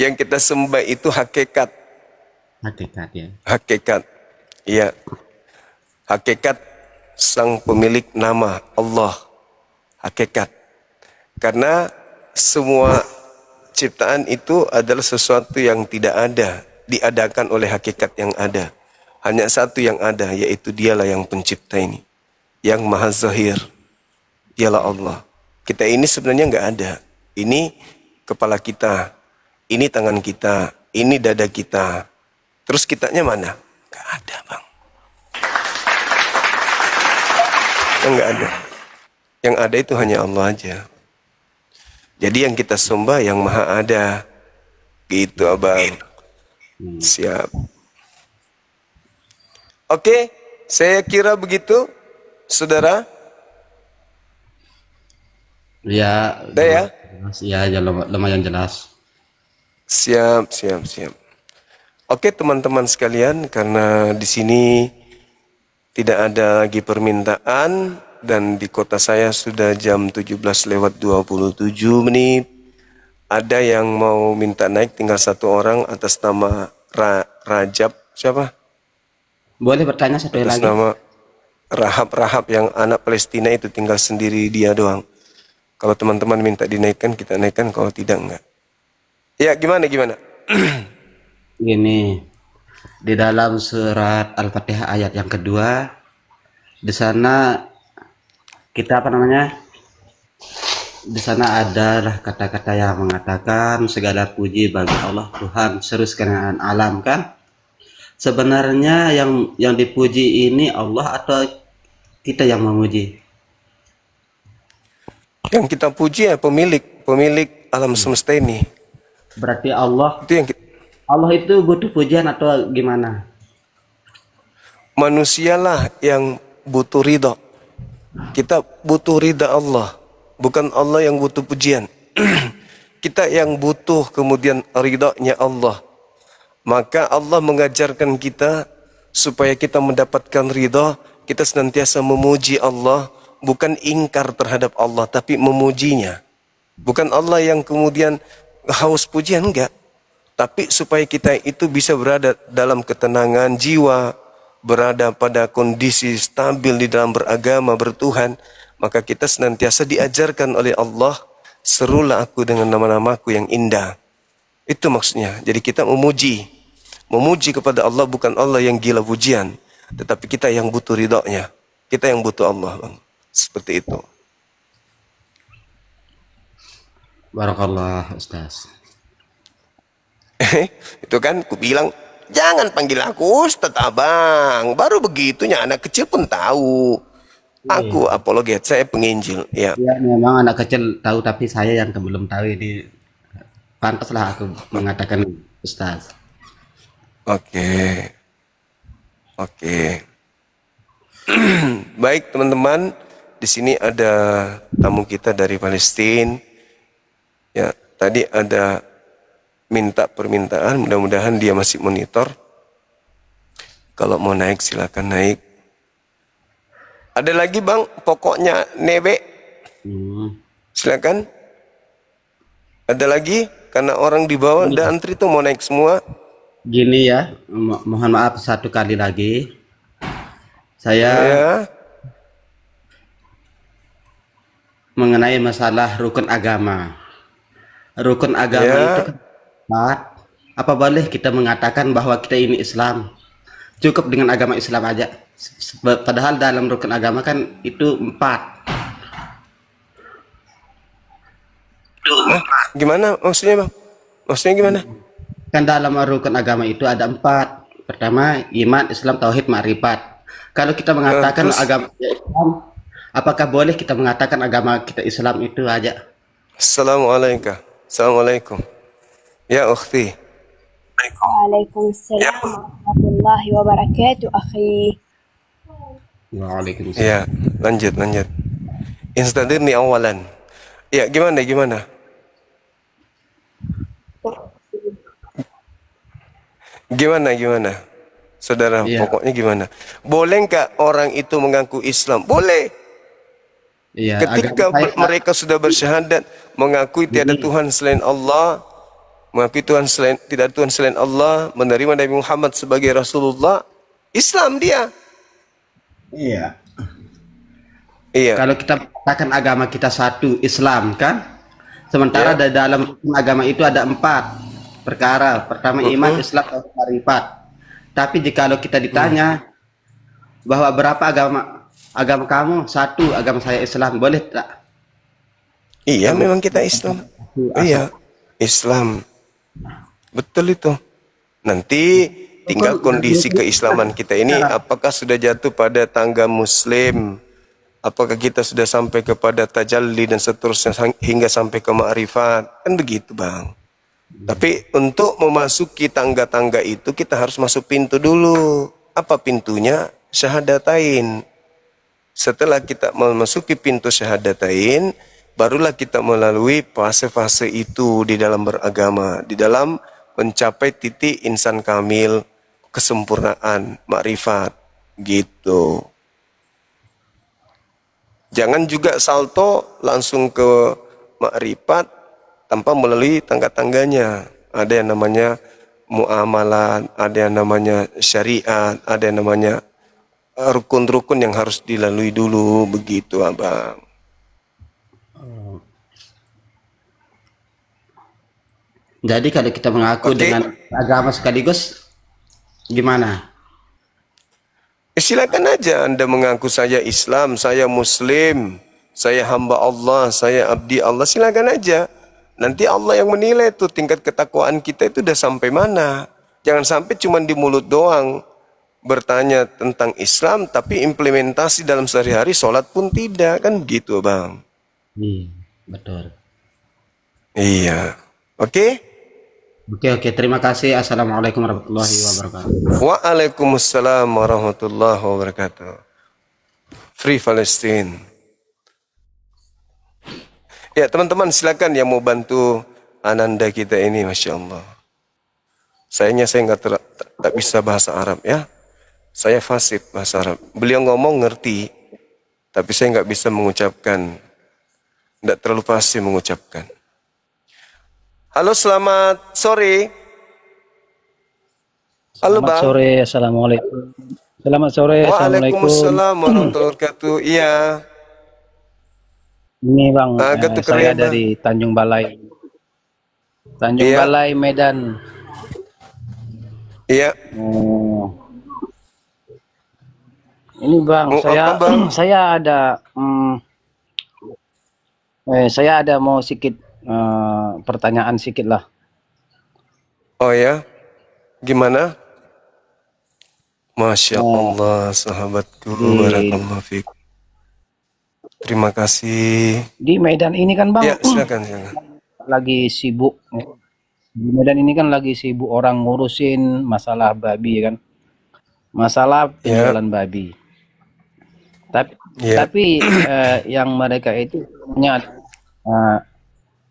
C: Yang kita sembah itu hakikat.
I: Hakikat ya.
C: Hakikat. Iya. Hakikat sang pemilik nama Allah. Hakikat. Karena semua ciptaan itu adalah sesuatu yang tidak ada, diadakan oleh hakikat yang ada. Hanya satu yang ada, yaitu dialah yang pencipta ini. Yang maha zahir. Dialah Allah. Kita ini sebenarnya nggak ada. Ini kepala kita. Ini tangan kita. Ini dada kita. Terus kitanya mana? Nggak ada, Bang. Nggak ada. Yang ada itu hanya Allah aja. Jadi yang kita sembah yang maha ada. Gitu, Abang. Siap. Oke, saya kira begitu, saudara.
I: Ya,
C: Udah ya?
I: ya lumayan jelas.
C: Siap, siap, siap. Oke, teman-teman sekalian, karena di sini tidak ada lagi permintaan dan di kota saya sudah jam 17:27. Ada yang mau minta naik, tinggal satu orang atas nama Rajab. Siapa?
I: Boleh bertanya satu
C: Atas
I: lagi?
C: nama Rahab yang anak Palestina itu, tinggal sendiri dia doang. Kalau teman-teman minta dinaikkan, kita naikkan. Kalau tidak, enggak. Ya, gimana?
I: Gini, di dalam surat Al-Fatihah ayat yang kedua, di sana kita di sana adalah kata-kata yang mengatakan segala puji bagi Allah Tuhan seluruh sekalian alam, kan? Sebenarnya yang dipuji ini Allah atau kita yang memuji?
C: Yang kita puji ya pemilik alam semesta ini.
I: Berarti Allah
C: Itu yang
I: itu butuh pujian atau gimana?
C: manusialah yang butuh ridha. Kita butuh ridha Allah, bukan Allah yang butuh pujian. Kita yang butuh kemudian ridhanya Allah. Maka Allah mengajarkan kita supaya kita mendapatkan ridha, kita senantiasa memuji Allah, bukan ingkar terhadap Allah, tapi memujinya. Bukan Allah yang kemudian haus pujian, enggak. Tapi supaya kita itu bisa berada dalam ketenangan jiwa, berada pada kondisi stabil di dalam beragama, bertuhan, maka kita senantiasa diajarkan oleh Allah, serulah aku dengan nama-namaku yang indah. Itu maksudnya. Jadi kita memuji kepada Allah, bukan Allah yang gila pujian, tetapi kita yang butuh ridhonya. Kita yang butuh Allah, Bang. Seperti itu.
I: Barakallah, Ustaz.
C: Itu kan ku bilang, jangan panggil aku Ustaz, Abang. Baru begitunya anak kecil pun tahu. Aku apologet, saya penginjil. Ya.
I: Ya, memang anak kecil tahu, tapi saya yang belum tahu ini. Pantaslah aku mengatakan Ustaz.
C: Oke. Baik teman-teman, di sini ada tamu kita dari Palestina. Ya, tadi ada minta permintaan, mudah-mudahan dia masih monitor. Kalau mau naik silakan naik. Ada lagi Bang, pokoknya nebe. Silakan. Ada lagi, karena orang di bawah udah antri tuh mau naik semua.
I: Gini ya, mohon maaf satu kali lagi. Saya
C: Ya.
I: mengenai masalah rukun agama. Rukun agama
C: Ya.
I: itu kan empat. Apa boleh kita mengatakan bahwa kita ini Islam? Cukup dengan agama Islam aja. Padahal dalam rukun agama kan itu 4.
C: Gimana maksudnya bang? Maksudnya gimana?
I: Kan dalam rukun agama itu ada 4. Pertama, iman, Islam, tauhid, ma'rifat. Kalau kita mengatakan
C: terus?
I: agama Islam, apakah boleh kita mengatakan agama kita Islam itu aja?
C: Assalamualaikum. Assalamualaikum. Ya ukhti.
F: Waalaikumsalam warahmatullahi wabarakatuh, akhi.
I: Waalaikumsalam.
C: Ya, lanjut. Instadirni awalan. Ya, gimana? Gimana? Saudara,
I: Iya.
C: pokoknya gimana? Boleh nggak orang itu mengaku Islam? Boleh.
I: Iya,
C: Ketika mereka sudah bersyahadat, mengakui tiada Tuhan selain Allah, mengakui tidak ada Tuhan selain Allah, menerima Nabi Muhammad sebagai Rasulullah, Islam dia.
I: Iya.
C: Iya.
I: Kalau kita mengatakan agama kita satu, Islam kan? Sementara di dalam agama itu ada 4 perkara. Pertama iman, Islam, tauhid, ma'rifat. Tapi jikalau kita ditanya bahwa berapa agama kamu? 1, agama saya Islam, boleh tak?
C: Iya, memang kita Islam. Iya, Islam. Betul itu. Nanti tinggal kondisi keislaman kita ini apakah sudah jatuh pada tangga muslim, apakah kita sudah sampai kepada tajalli dan seterusnya hingga sampai ke ma'rifat. Kan begitu, Bang. Tapi untuk memasuki tangga-tangga itu kita harus masuk pintu dulu. Apa pintunya? Syahadatain. Setelah kita memasuki pintu syahadatain, barulah kita melalui fase-fase itu di dalam beragama, di dalam mencapai titik insan kamil, kesempurnaan, makrifat, gitu. Jangan juga salto langsung ke makrifat tanpa melalui tangga-tangganya. Ada yang namanya muamalat, ada yang namanya syariat, ada yang namanya rukun-rukun yang harus dilalui dulu, begitu abang.
I: Jadi kalau kita mengaku dengan agama sekaligus, gimana?
C: Silakan aja Anda mengaku saya Islam, saya Muslim, saya hamba Allah, saya abdi Allah, silakan aja. Nanti Allah yang menilai tuh tingkat ketakwaan kita itu udah sampai mana. Jangan sampai cuma di mulut doang bertanya tentang Islam, tapi implementasi dalam sehari-hari sholat pun tidak, kan begitu bang?
I: Betul.
C: Iya, oke?
I: Oke, terima kasih. Assalamualaikum warahmatullahi wabarakatuh.
C: Waalaikumsalam warahmatullahi wabarakatuh. Free Palestine. Ya teman-teman silakan yang mau bantu Ananda kita ini, Masya Allah. Sayangnya saya tak bisa bahasa Arab ya. Saya fasih bahasa Arab. Beliau ngomong ngerti, tapi saya nggak bisa mengucapkan. Nggak terlalu fasih mengucapkan. Halo, selamat sore. Halo, Bang.
J: Selamat sore, assalamualaikum. Selamat sore, assalamualaikum.
C: Waalaikumsalam warahmatullahi wabarakatuh. Iya.
J: Ini Bang,
C: Agak
J: saya
C: keren,
J: dari Tanjung Balai. Tanjung
C: Iya.
J: Balai, Medan.
C: Iya.
J: Ini Bang,
C: Apa, Bang?
J: saya ada saya ada mau sedikit pertanyaan sedikit lah.
C: Oh ya, gimana? Masya Allah, sahabatku, barakallahu fiik. Terima kasih.
J: Di Medan ini kan Bang,
C: Ya, silakan.
J: lagi sibuk. Di Medan ini kan lagi sibuk orang ngurusin masalah babi kan, masalah penjualan babi. Tapi yang mereka itu punya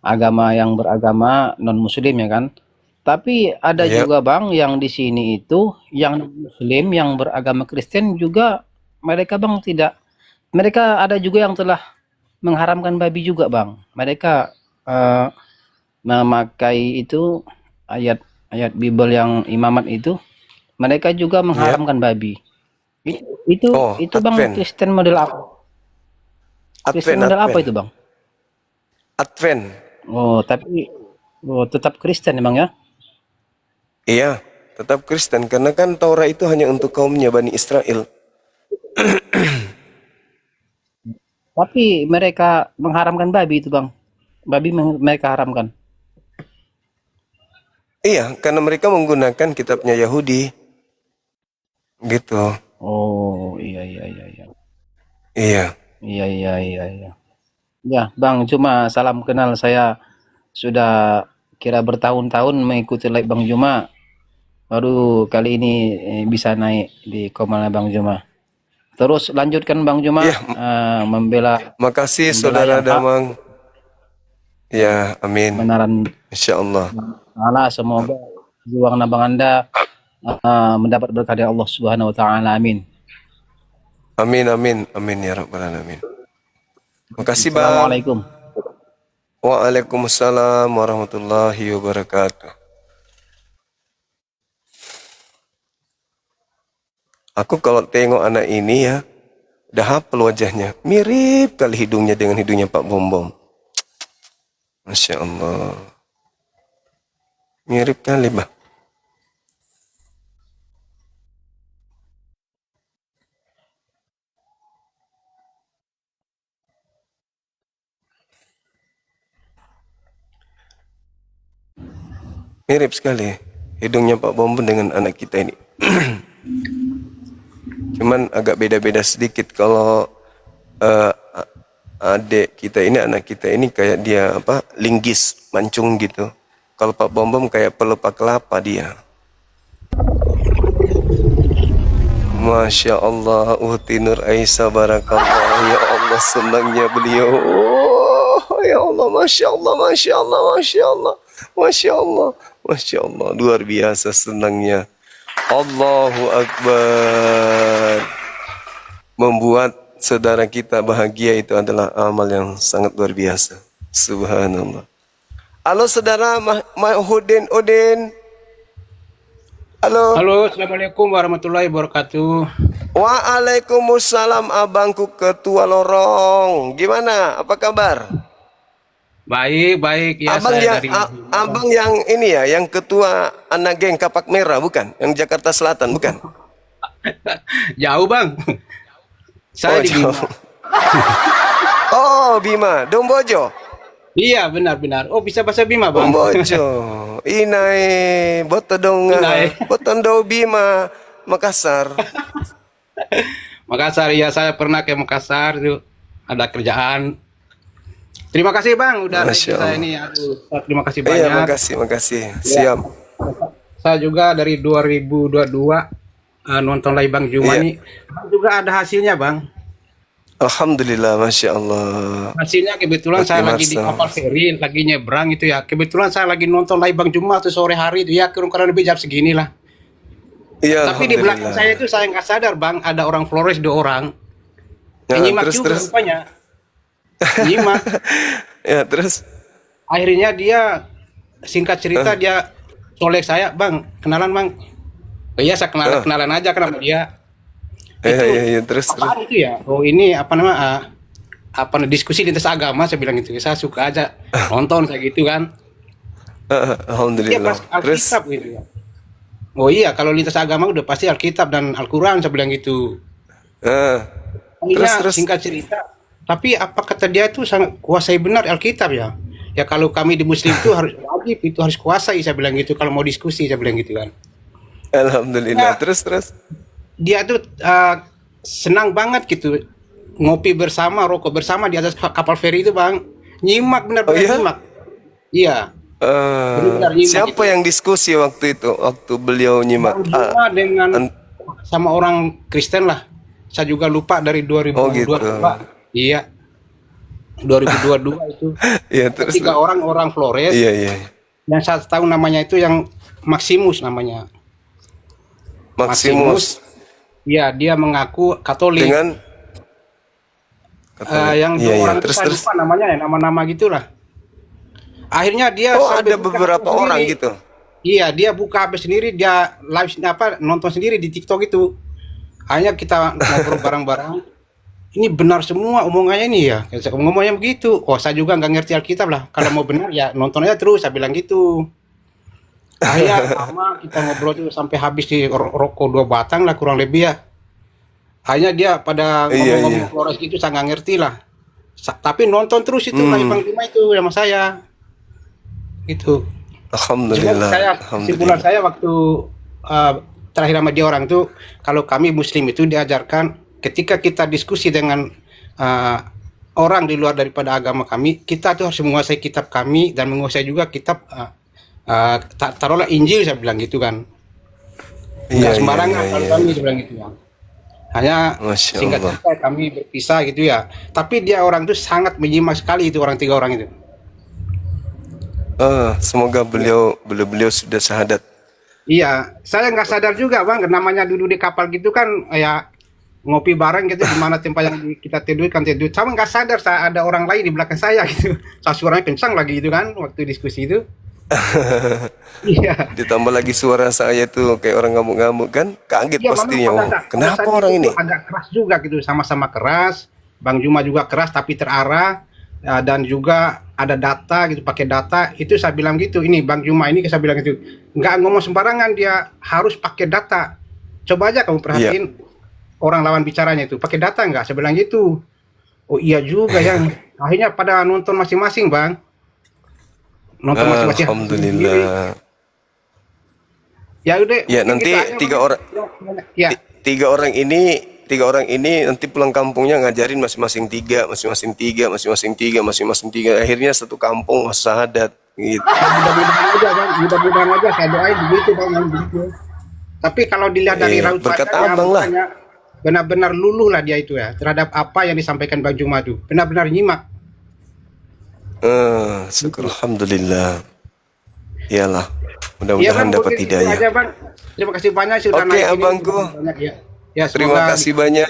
J: agama yang beragama non Muslim ya kan. Tapi ada juga Bang yang di sini itu yang Muslim yang beragama Kristen juga mereka Bang tidak. Mereka ada juga yang telah mengharamkan babi juga Bang. Mereka memakai itu ayat Bible yang imamat itu. Mereka juga mengharamkan babi. Itu Bang
C: Advent.
J: Kristen model apa? Kristen model apa itu Bang?
C: Advent.
J: Oh, tapi tetap Kristen emang ya?
C: Iya, tetap Kristen karena kan Taurat itu hanya untuk kaumnya Bani Israel.
J: Tapi mereka mengharamkan babi itu, Bang. Babi mereka haramkan.
C: Iya, karena mereka menggunakan kitabnya Yahudi. Gitu.
J: Oh, iya.
C: Iya.
J: Iya. Ya, Bang, cuma salam kenal. Saya sudah kira bertahun-tahun mengikuti live Bang Juma. Baru kali ini bisa naik di komalnya Bang Juma. Terus lanjutkan Bang Juma membela.
C: Makasih Saudara Damang. Ya, amin.
J: Benaran.
C: Insyaallah.
J: Allah, semoga juang nabang Anda mendapat berkah dari Allah Subhanahu wa taala. Amin.
C: Amin ya rabbal alamin. Makasih Bang.
J: Assalamualaikum.
C: Waalaikumsalam warahmatullahi wabarakatuh. Aku kalau tengok anak ini ya, udah hafal wajahnya. Mirip kali hidungnya dengan hidungnya Pak Bom Bom. Masya Allah. Mirip kali, Bang. Mirip sekali hidungnya Pak Bom Bom dengan anak kita ini. Cuman agak beda-beda sedikit. Kalau adik kita ini, anak kita ini kayak dia apa, linggis mancung gitu. Kalau Pak Bom Bom kayak pelupa kelapa dia. Masya Allah, Uhti Nur Aisyah barakallah. Ya Allah, senangnya beliau. Oh, ya Allah, Masya Allah, Masya Allah, Masya Allah, Masya Allah, Masya Allah. Luar biasa senangnya. Allahu Akbar. Membuat saudara kita bahagia itu adalah amal yang sangat luar biasa. Subhanallah. Halo saudara Udin. Halo.
E: Halo, assalamualaikum warahmatullahi wabarakatuh.
C: Waalaikumsalam abangku ketua lorong. Gimana? Apa kabar?
E: Baik ya.
C: Abang yang ini ya, yang ketua anak geng Kapak Merah bukan? Yang Jakarta Selatan bukan?
E: Jauh Bang. Saya di Bima.
C: Oh Bima, Dombojo.
E: Iya benar. Oh bisa bahasa Bima Bang.
C: Dombojo. Inai Botodonga. Botondo Bima Makassar.
E: Makassar ya, saya pernah ke Makassar itu ada kerjaan. Terima kasih Bang udah saya ini. Terima kasih banyak.
C: Iya, makasih. Siap.
E: Saya juga dari 2022 nonton live Bang Juma nih. Juga ada hasilnya Bang.
C: Alhamdulillah, Masya Allah.
E: Hasilnya kebetulan saya lagi di kapal feri, lagi nyebrang itu ya. Kebetulan saya lagi nonton live Bang Juma tuh sore hari itu ya, kurang lebih jam segini lah.
C: Iya.
E: Tapi di belakang saya itu saya nggak sadar Bang, ada orang Flores 2 orang. Nyimak juga rupanya. Nyimak.
C: Ya terus.
E: Akhirnya dia singkat cerita dia colek saya, Bang, kenalan Bang. Oh iya saya kenalan aja kenapa dia.
C: Iya terus.
E: Apaan itu ya? Oh ini apa nama? Diskusi lintas agama saya bilang gitu. Saya suka aja nonton kayak gitu kan.
C: Alhamdulillah.
E: Terus gitu ya. Oh iya kalau lintas agama udah pasti Alkitab dan Al-Quran saya bilang gitu. Terus singkat cerita. Tapi apa kata dia itu sangat kuasai benar Alkitab ya. Ya kalau kami di Muslim itu harus wajib itu harus kuasai saya bilang gitu kalau mau diskusi saya bilang gitu kan.
C: Alhamdulillah.
E: Nah,
C: terus.
E: Dia tuh senang banget gitu ngopi bersama, rokok bersama di atas kapal feri itu Bang. Nyimak benar-benar nyimak. Iya. Benar-benar nyimak
C: siapa yang diskusi waktu itu? Waktu beliau nyimak?
E: Dengan sama orang Kristen lah. Saya juga lupa dari 2022.
C: gitu.
E: Iya. 2022 itu.
C: Iya, terus.
E: 3 orang Flores.
C: Iya.
E: Yang saya tahu namanya itu yang Maximus namanya.
C: Maximus.
E: Iya, dia mengaku Katolik.
C: Dengan
E: yang orang terus lupa namanya ya, nama-nama gitulah. Akhirnya dia
C: ada beberapa orang gitu.
E: Iya, dia buka HP sendiri, dia live nonton sendiri di TikTok itu. Hanya kita ngobrol bareng-bareng. ini benar semua omongannya ini ya. Saya ngomongnya begitu. Oh, saya juga nggak ngerti Alkitab lah. Kalau mau benar ya nonton aja terus, saya bilang gitu. Akhirnya lama kita ngobrol tuh sampai habis di rokok 2 batang lah kurang lebih ya. Hanya dia pada ngomong-ngomong Flores gitu saya nggak ngerti lah. Tapi nonton terus itu lagi Bang Juma itu sama saya. Gitu.
C: Alhamdulillah.
E: Kesimpulan saya waktu terakhir sama dia orang tuh, kalau kami Muslim itu diajarkan ketika kita diskusi dengan orang di luar daripada agama kami, kita tuh harus menguasai kitab kami dan menguasai juga kitab taruhlah Injil, saya bilang gitu kan. Nggak sembarangan kalau kami saya bilang gitu ya. Hanya singkat cerita kami berpisah gitu ya. Tapi dia orang tuh sangat menyimak sekali itu orang 3 orang itu.
C: Semoga beliau sudah syahadat.
E: Iya, saya nggak sadar juga Bang, namanya duduk di kapal gitu kan, ya ngopi bareng gitu di mana tempat yang kita tidur. Sama nggak sadar saya ada orang lain di belakang saya gitu. Saya suaranya kencang lagi gitu kan waktu diskusi itu. Iya.
C: Ditambah lagi suara saya tuh kayak orang ngamuk-ngamuk kan, kaget pastinya. Kenapa orang ini?
E: Agak keras juga gitu, sama-sama keras. Bang Juma juga keras tapi terarah. Dan juga ada data gitu, pakai data. Itu saya bilang gitu, ini Bang Juma ini saya bilang gitu, nggak ngomong sembarangan, dia harus pakai data. Coba aja kamu perhatiin orang lawan bicaranya itu pakai data nggak, saya bilang gitu. Oh iya juga ya. Akhirnya pada nonton masing-masing Bang, nonton masing-masing.
C: Alhamdulillah.
E: Ya udah
C: ya nanti tiga orang ini nanti pulang kampungnya ngajarin masing-masing tiga, akhirnya satu kampung syahadat gitu.
E: Mudah-mudahan aja saya doain begitu Bang, begitu. Tapi kalau dilihat dari raut wajahnya, benar-benar luluh lah dia itu ya terhadap apa yang disampaikan Bang Juma itu, benar-benar nyimak.
C: Syukur alhamdulillah. Iyalah, mudah-mudahan dapat hidayah.
E: Terima kasih banyak sudah
C: naik. Oke abangku.
E: Ya,
C: terima kasih banyak.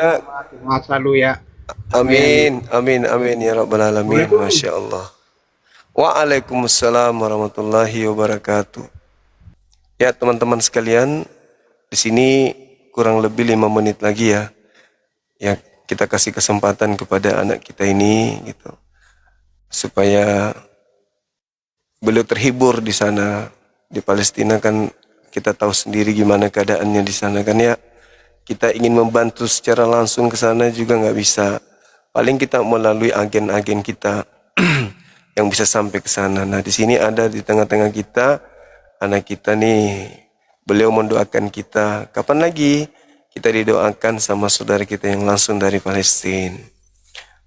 E: Semangat selalu ya.
C: Amin, amin, amin ya rabbal alamin. Masya Allah. Waalaikumsalam warahmatullahi wabarakatuh. Ya teman-teman sekalian, di sini kurang lebih 5 menit lagi ya. Ya kita kasih kesempatan kepada anak kita ini gitu, supaya beliau terhibur di sana. Di Palestina kan kita tahu sendiri gimana keadaannya di sana kan ya. Kita ingin membantu secara langsung ke sana juga nggak bisa. Paling kita melalui agen-agen kita yang bisa sampai ke sana. Nah di sini ada di tengah-tengah kita anak kita nih. Beliau mendoakan kita. Kapan lagi kita didoakan sama saudara kita yang langsung dari Palestina.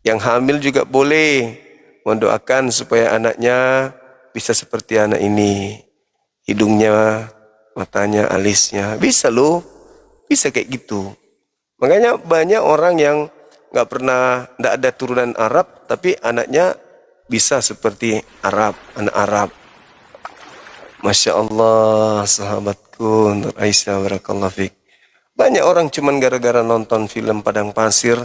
C: Yang hamil juga boleh mendoakan supaya anaknya bisa seperti anak ini. Hidungnya, matanya, alisnya. Bisa loh. Bisa kayak gitu. Makanya banyak orang yang nggak ada turunan Arab, tapi anaknya bisa seperti Arab, anak Arab. Masya Allah, sahabatku, Nur Aisyah, barakallahu fiik. Banyak orang cuman gara-gara nonton film Padang Pasir,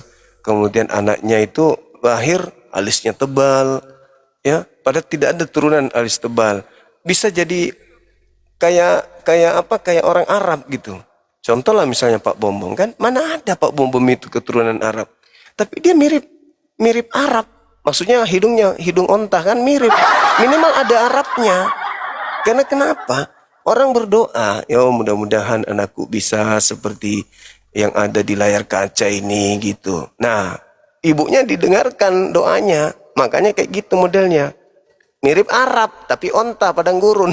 C: kemudian anaknya itu lahir alisnya tebal, ya, padahal tidak ada turunan alis tebal. Bisa jadi kayak orang Arab gitu. Contoh lah misalnya Pak Bombong kan, mana ada Pak Bombong itu keturunan Arab, tapi dia mirip Arab. Maksudnya hidung onta kan mirip, minimal ada Arabnya. Karena kenapa? Orang berdoa, ya mudah-mudahan anakku bisa seperti yang ada di layar kaca ini gitu. Nah, ibunya didengarkan doanya, makanya kayak gitu modelnya. Mirip Arab, tapi onta padang gurun.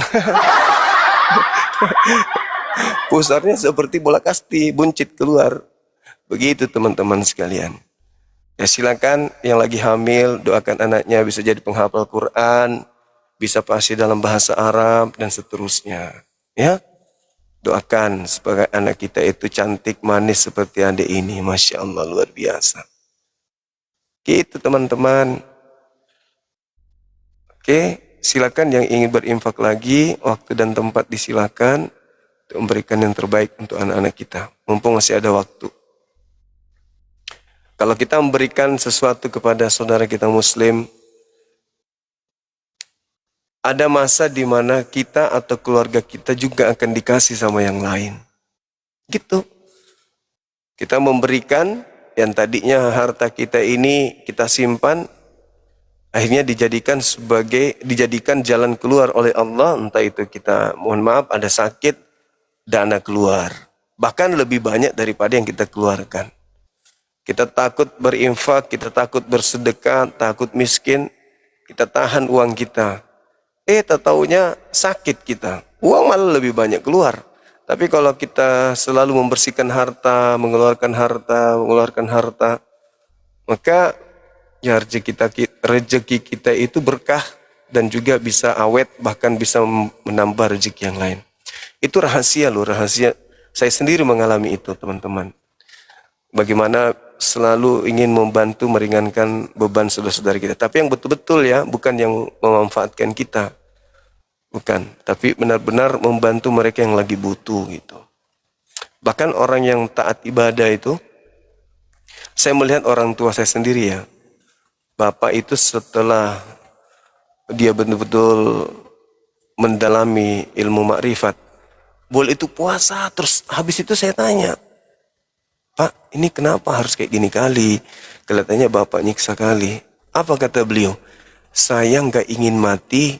C: Pusarnya seperti bola kasti, buncit keluar. Begitu teman-teman sekalian. Ya silakan yang lagi hamil, doakan anaknya bisa jadi penghafal Quran, bisa fasih dalam bahasa Arab, dan seterusnya. Ya, doakan supaya anak kita itu cantik, manis seperti adik ini. Masya Allah, luar biasa. Gitu teman-teman. Oke, silakan yang ingin berinfak lagi, waktu dan tempat disilakan. Untuk memberikan yang terbaik untuk anak-anak kita, mumpung masih ada waktu. Kalau kita memberikan sesuatu kepada saudara kita muslim, ada masa di mana kita atau keluarga kita juga akan dikasih sama yang lain. Gitu. Kita memberikan yang tadinya harta kita ini kita simpan, akhirnya dijadikan jalan keluar oleh Allah. Entah itu kita, mohon maaf, ada sakit, dana keluar. Bahkan lebih banyak daripada yang kita keluarkan. Kita takut berinfak, kita takut bersedekah, takut miskin, kita tahan uang kita. Tak taunya sakit kita, uang malah lebih banyak keluar. Tapi kalau kita selalu membersihkan harta, mengeluarkan harta, maka ya rezeki kita itu berkah dan juga bisa awet, bahkan bisa menambah rezeki yang lain. Itu rahasia loh, rahasia. Saya sendiri mengalami itu, teman-teman. Bagaimana selalu ingin membantu meringankan beban saudara-saudara kita. Tapi yang betul-betul ya, bukan yang memanfaatkan kita. Bukan, tapi benar-benar membantu mereka yang lagi butuh gitu. Bahkan orang yang taat ibadah itu, saya melihat orang tua saya sendiri ya. Bapak itu setelah dia betul-betul mendalami ilmu makrifat, boleh itu puasa, terus habis itu saya tanya, Pak, ini kenapa harus kayak gini kali? Kelihatannya Bapak nyiksa kali. Apa kata beliau? Saya nggak ingin mati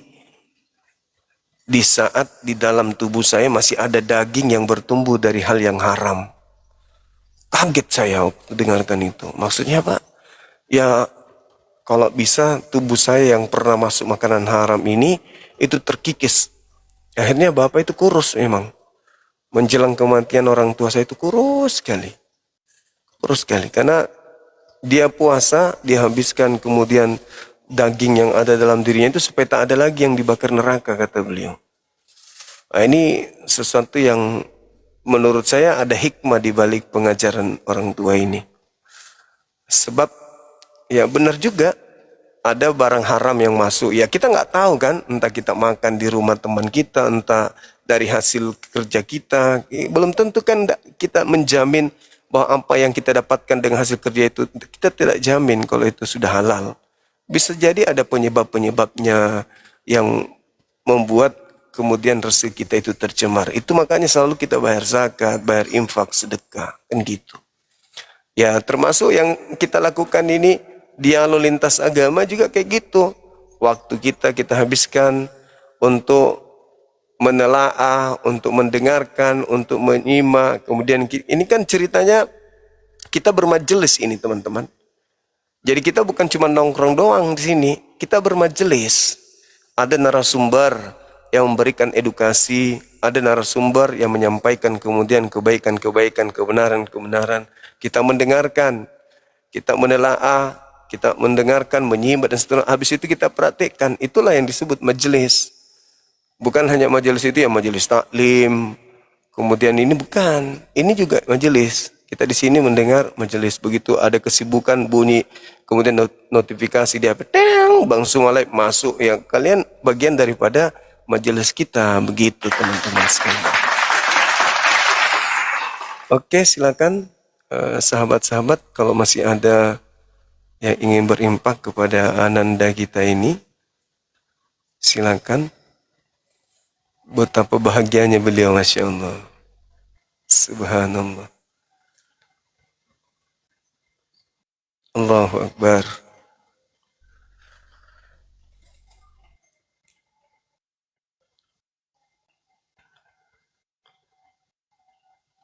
C: di saat di dalam tubuh saya masih ada daging yang bertumbuh dari hal yang haram. Kaget saya dengarkan itu. Maksudnya Pak, ya kalau bisa tubuh saya yang pernah masuk makanan haram ini, itu terkikis. Akhirnya Bapak itu kurus memang. Menjelang kematian orang tua saya itu kurus sekali. Kurus sekali. Karena dia puasa, dia habiskan kemudian daging yang ada dalam dirinya itu supaya tak ada lagi yang dibakar neraka, kata beliau. Nah, ini sesuatu yang menurut saya ada hikmah di balik pengajaran orang tua ini. Sebab ya benar juga ada barang haram yang masuk. Ya kita nggak tahu kan, entah kita makan di rumah teman kita, entah dari hasil kerja kita. Belum tentu kan kita menjamin bahwa apa yang kita dapatkan dengan hasil kerja itu, kita tidak jamin kalau itu sudah halal. Bisa jadi ada penyebab-penyebabnya yang membuat kemudian rezeki kita itu tercemar. Itu makanya selalu kita bayar zakat, bayar infak, sedekah, kan gitu. Ya termasuk yang kita lakukan ini, dialog lintas agama juga kayak gitu. Waktu kita habiskan untuk menelaah, untuk mendengarkan, untuk menyimak. Kemudian ini kan ceritanya kita bermajelis ini teman-teman. Jadi kita bukan cuma nongkrong doang di sini, kita bermajelis. Ada narasumber yang memberikan edukasi, ada narasumber yang menyampaikan kemudian kebaikan-kebaikan, kebenaran-kebenaran. Kita mendengarkan, kita menelaah, kita mendengarkan, menyimak dan seterusnya. Habis itu kita praktekkan. Itulah yang disebut majelis. Bukan hanya majelis itu ya majelis taklim. Kemudian ini bukan, ini juga majelis. Kita di sini mendengar majelis, begitu ada kesibukan bunyi, kemudian notifikasi di HP, Bang Sumalai masuk, ya kalian bagian daripada majelis kita, begitu teman-teman sekalian. Oke, silakan sahabat-sahabat kalau masih ada yang ingin berimpak kepada ananda kita ini, silakan. Betapa bahagianya beliau, Masya Allah. Subhanallah. Allahu Akbar.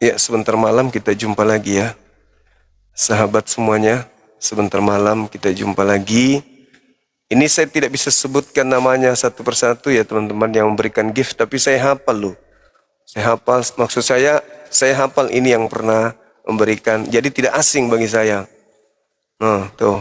C: Ya, sebentar malam kita jumpa lagi ya. Sahabat semuanya, sebentar malam kita jumpa lagi. Ini saya tidak bisa sebutkan namanya satu persatu ya teman-teman yang memberikan gift, tapi saya hafal loh. Saya hafal, maksud saya hafal ini yang pernah memberikan. Jadi tidak asing bagi saya. Nah, tuh.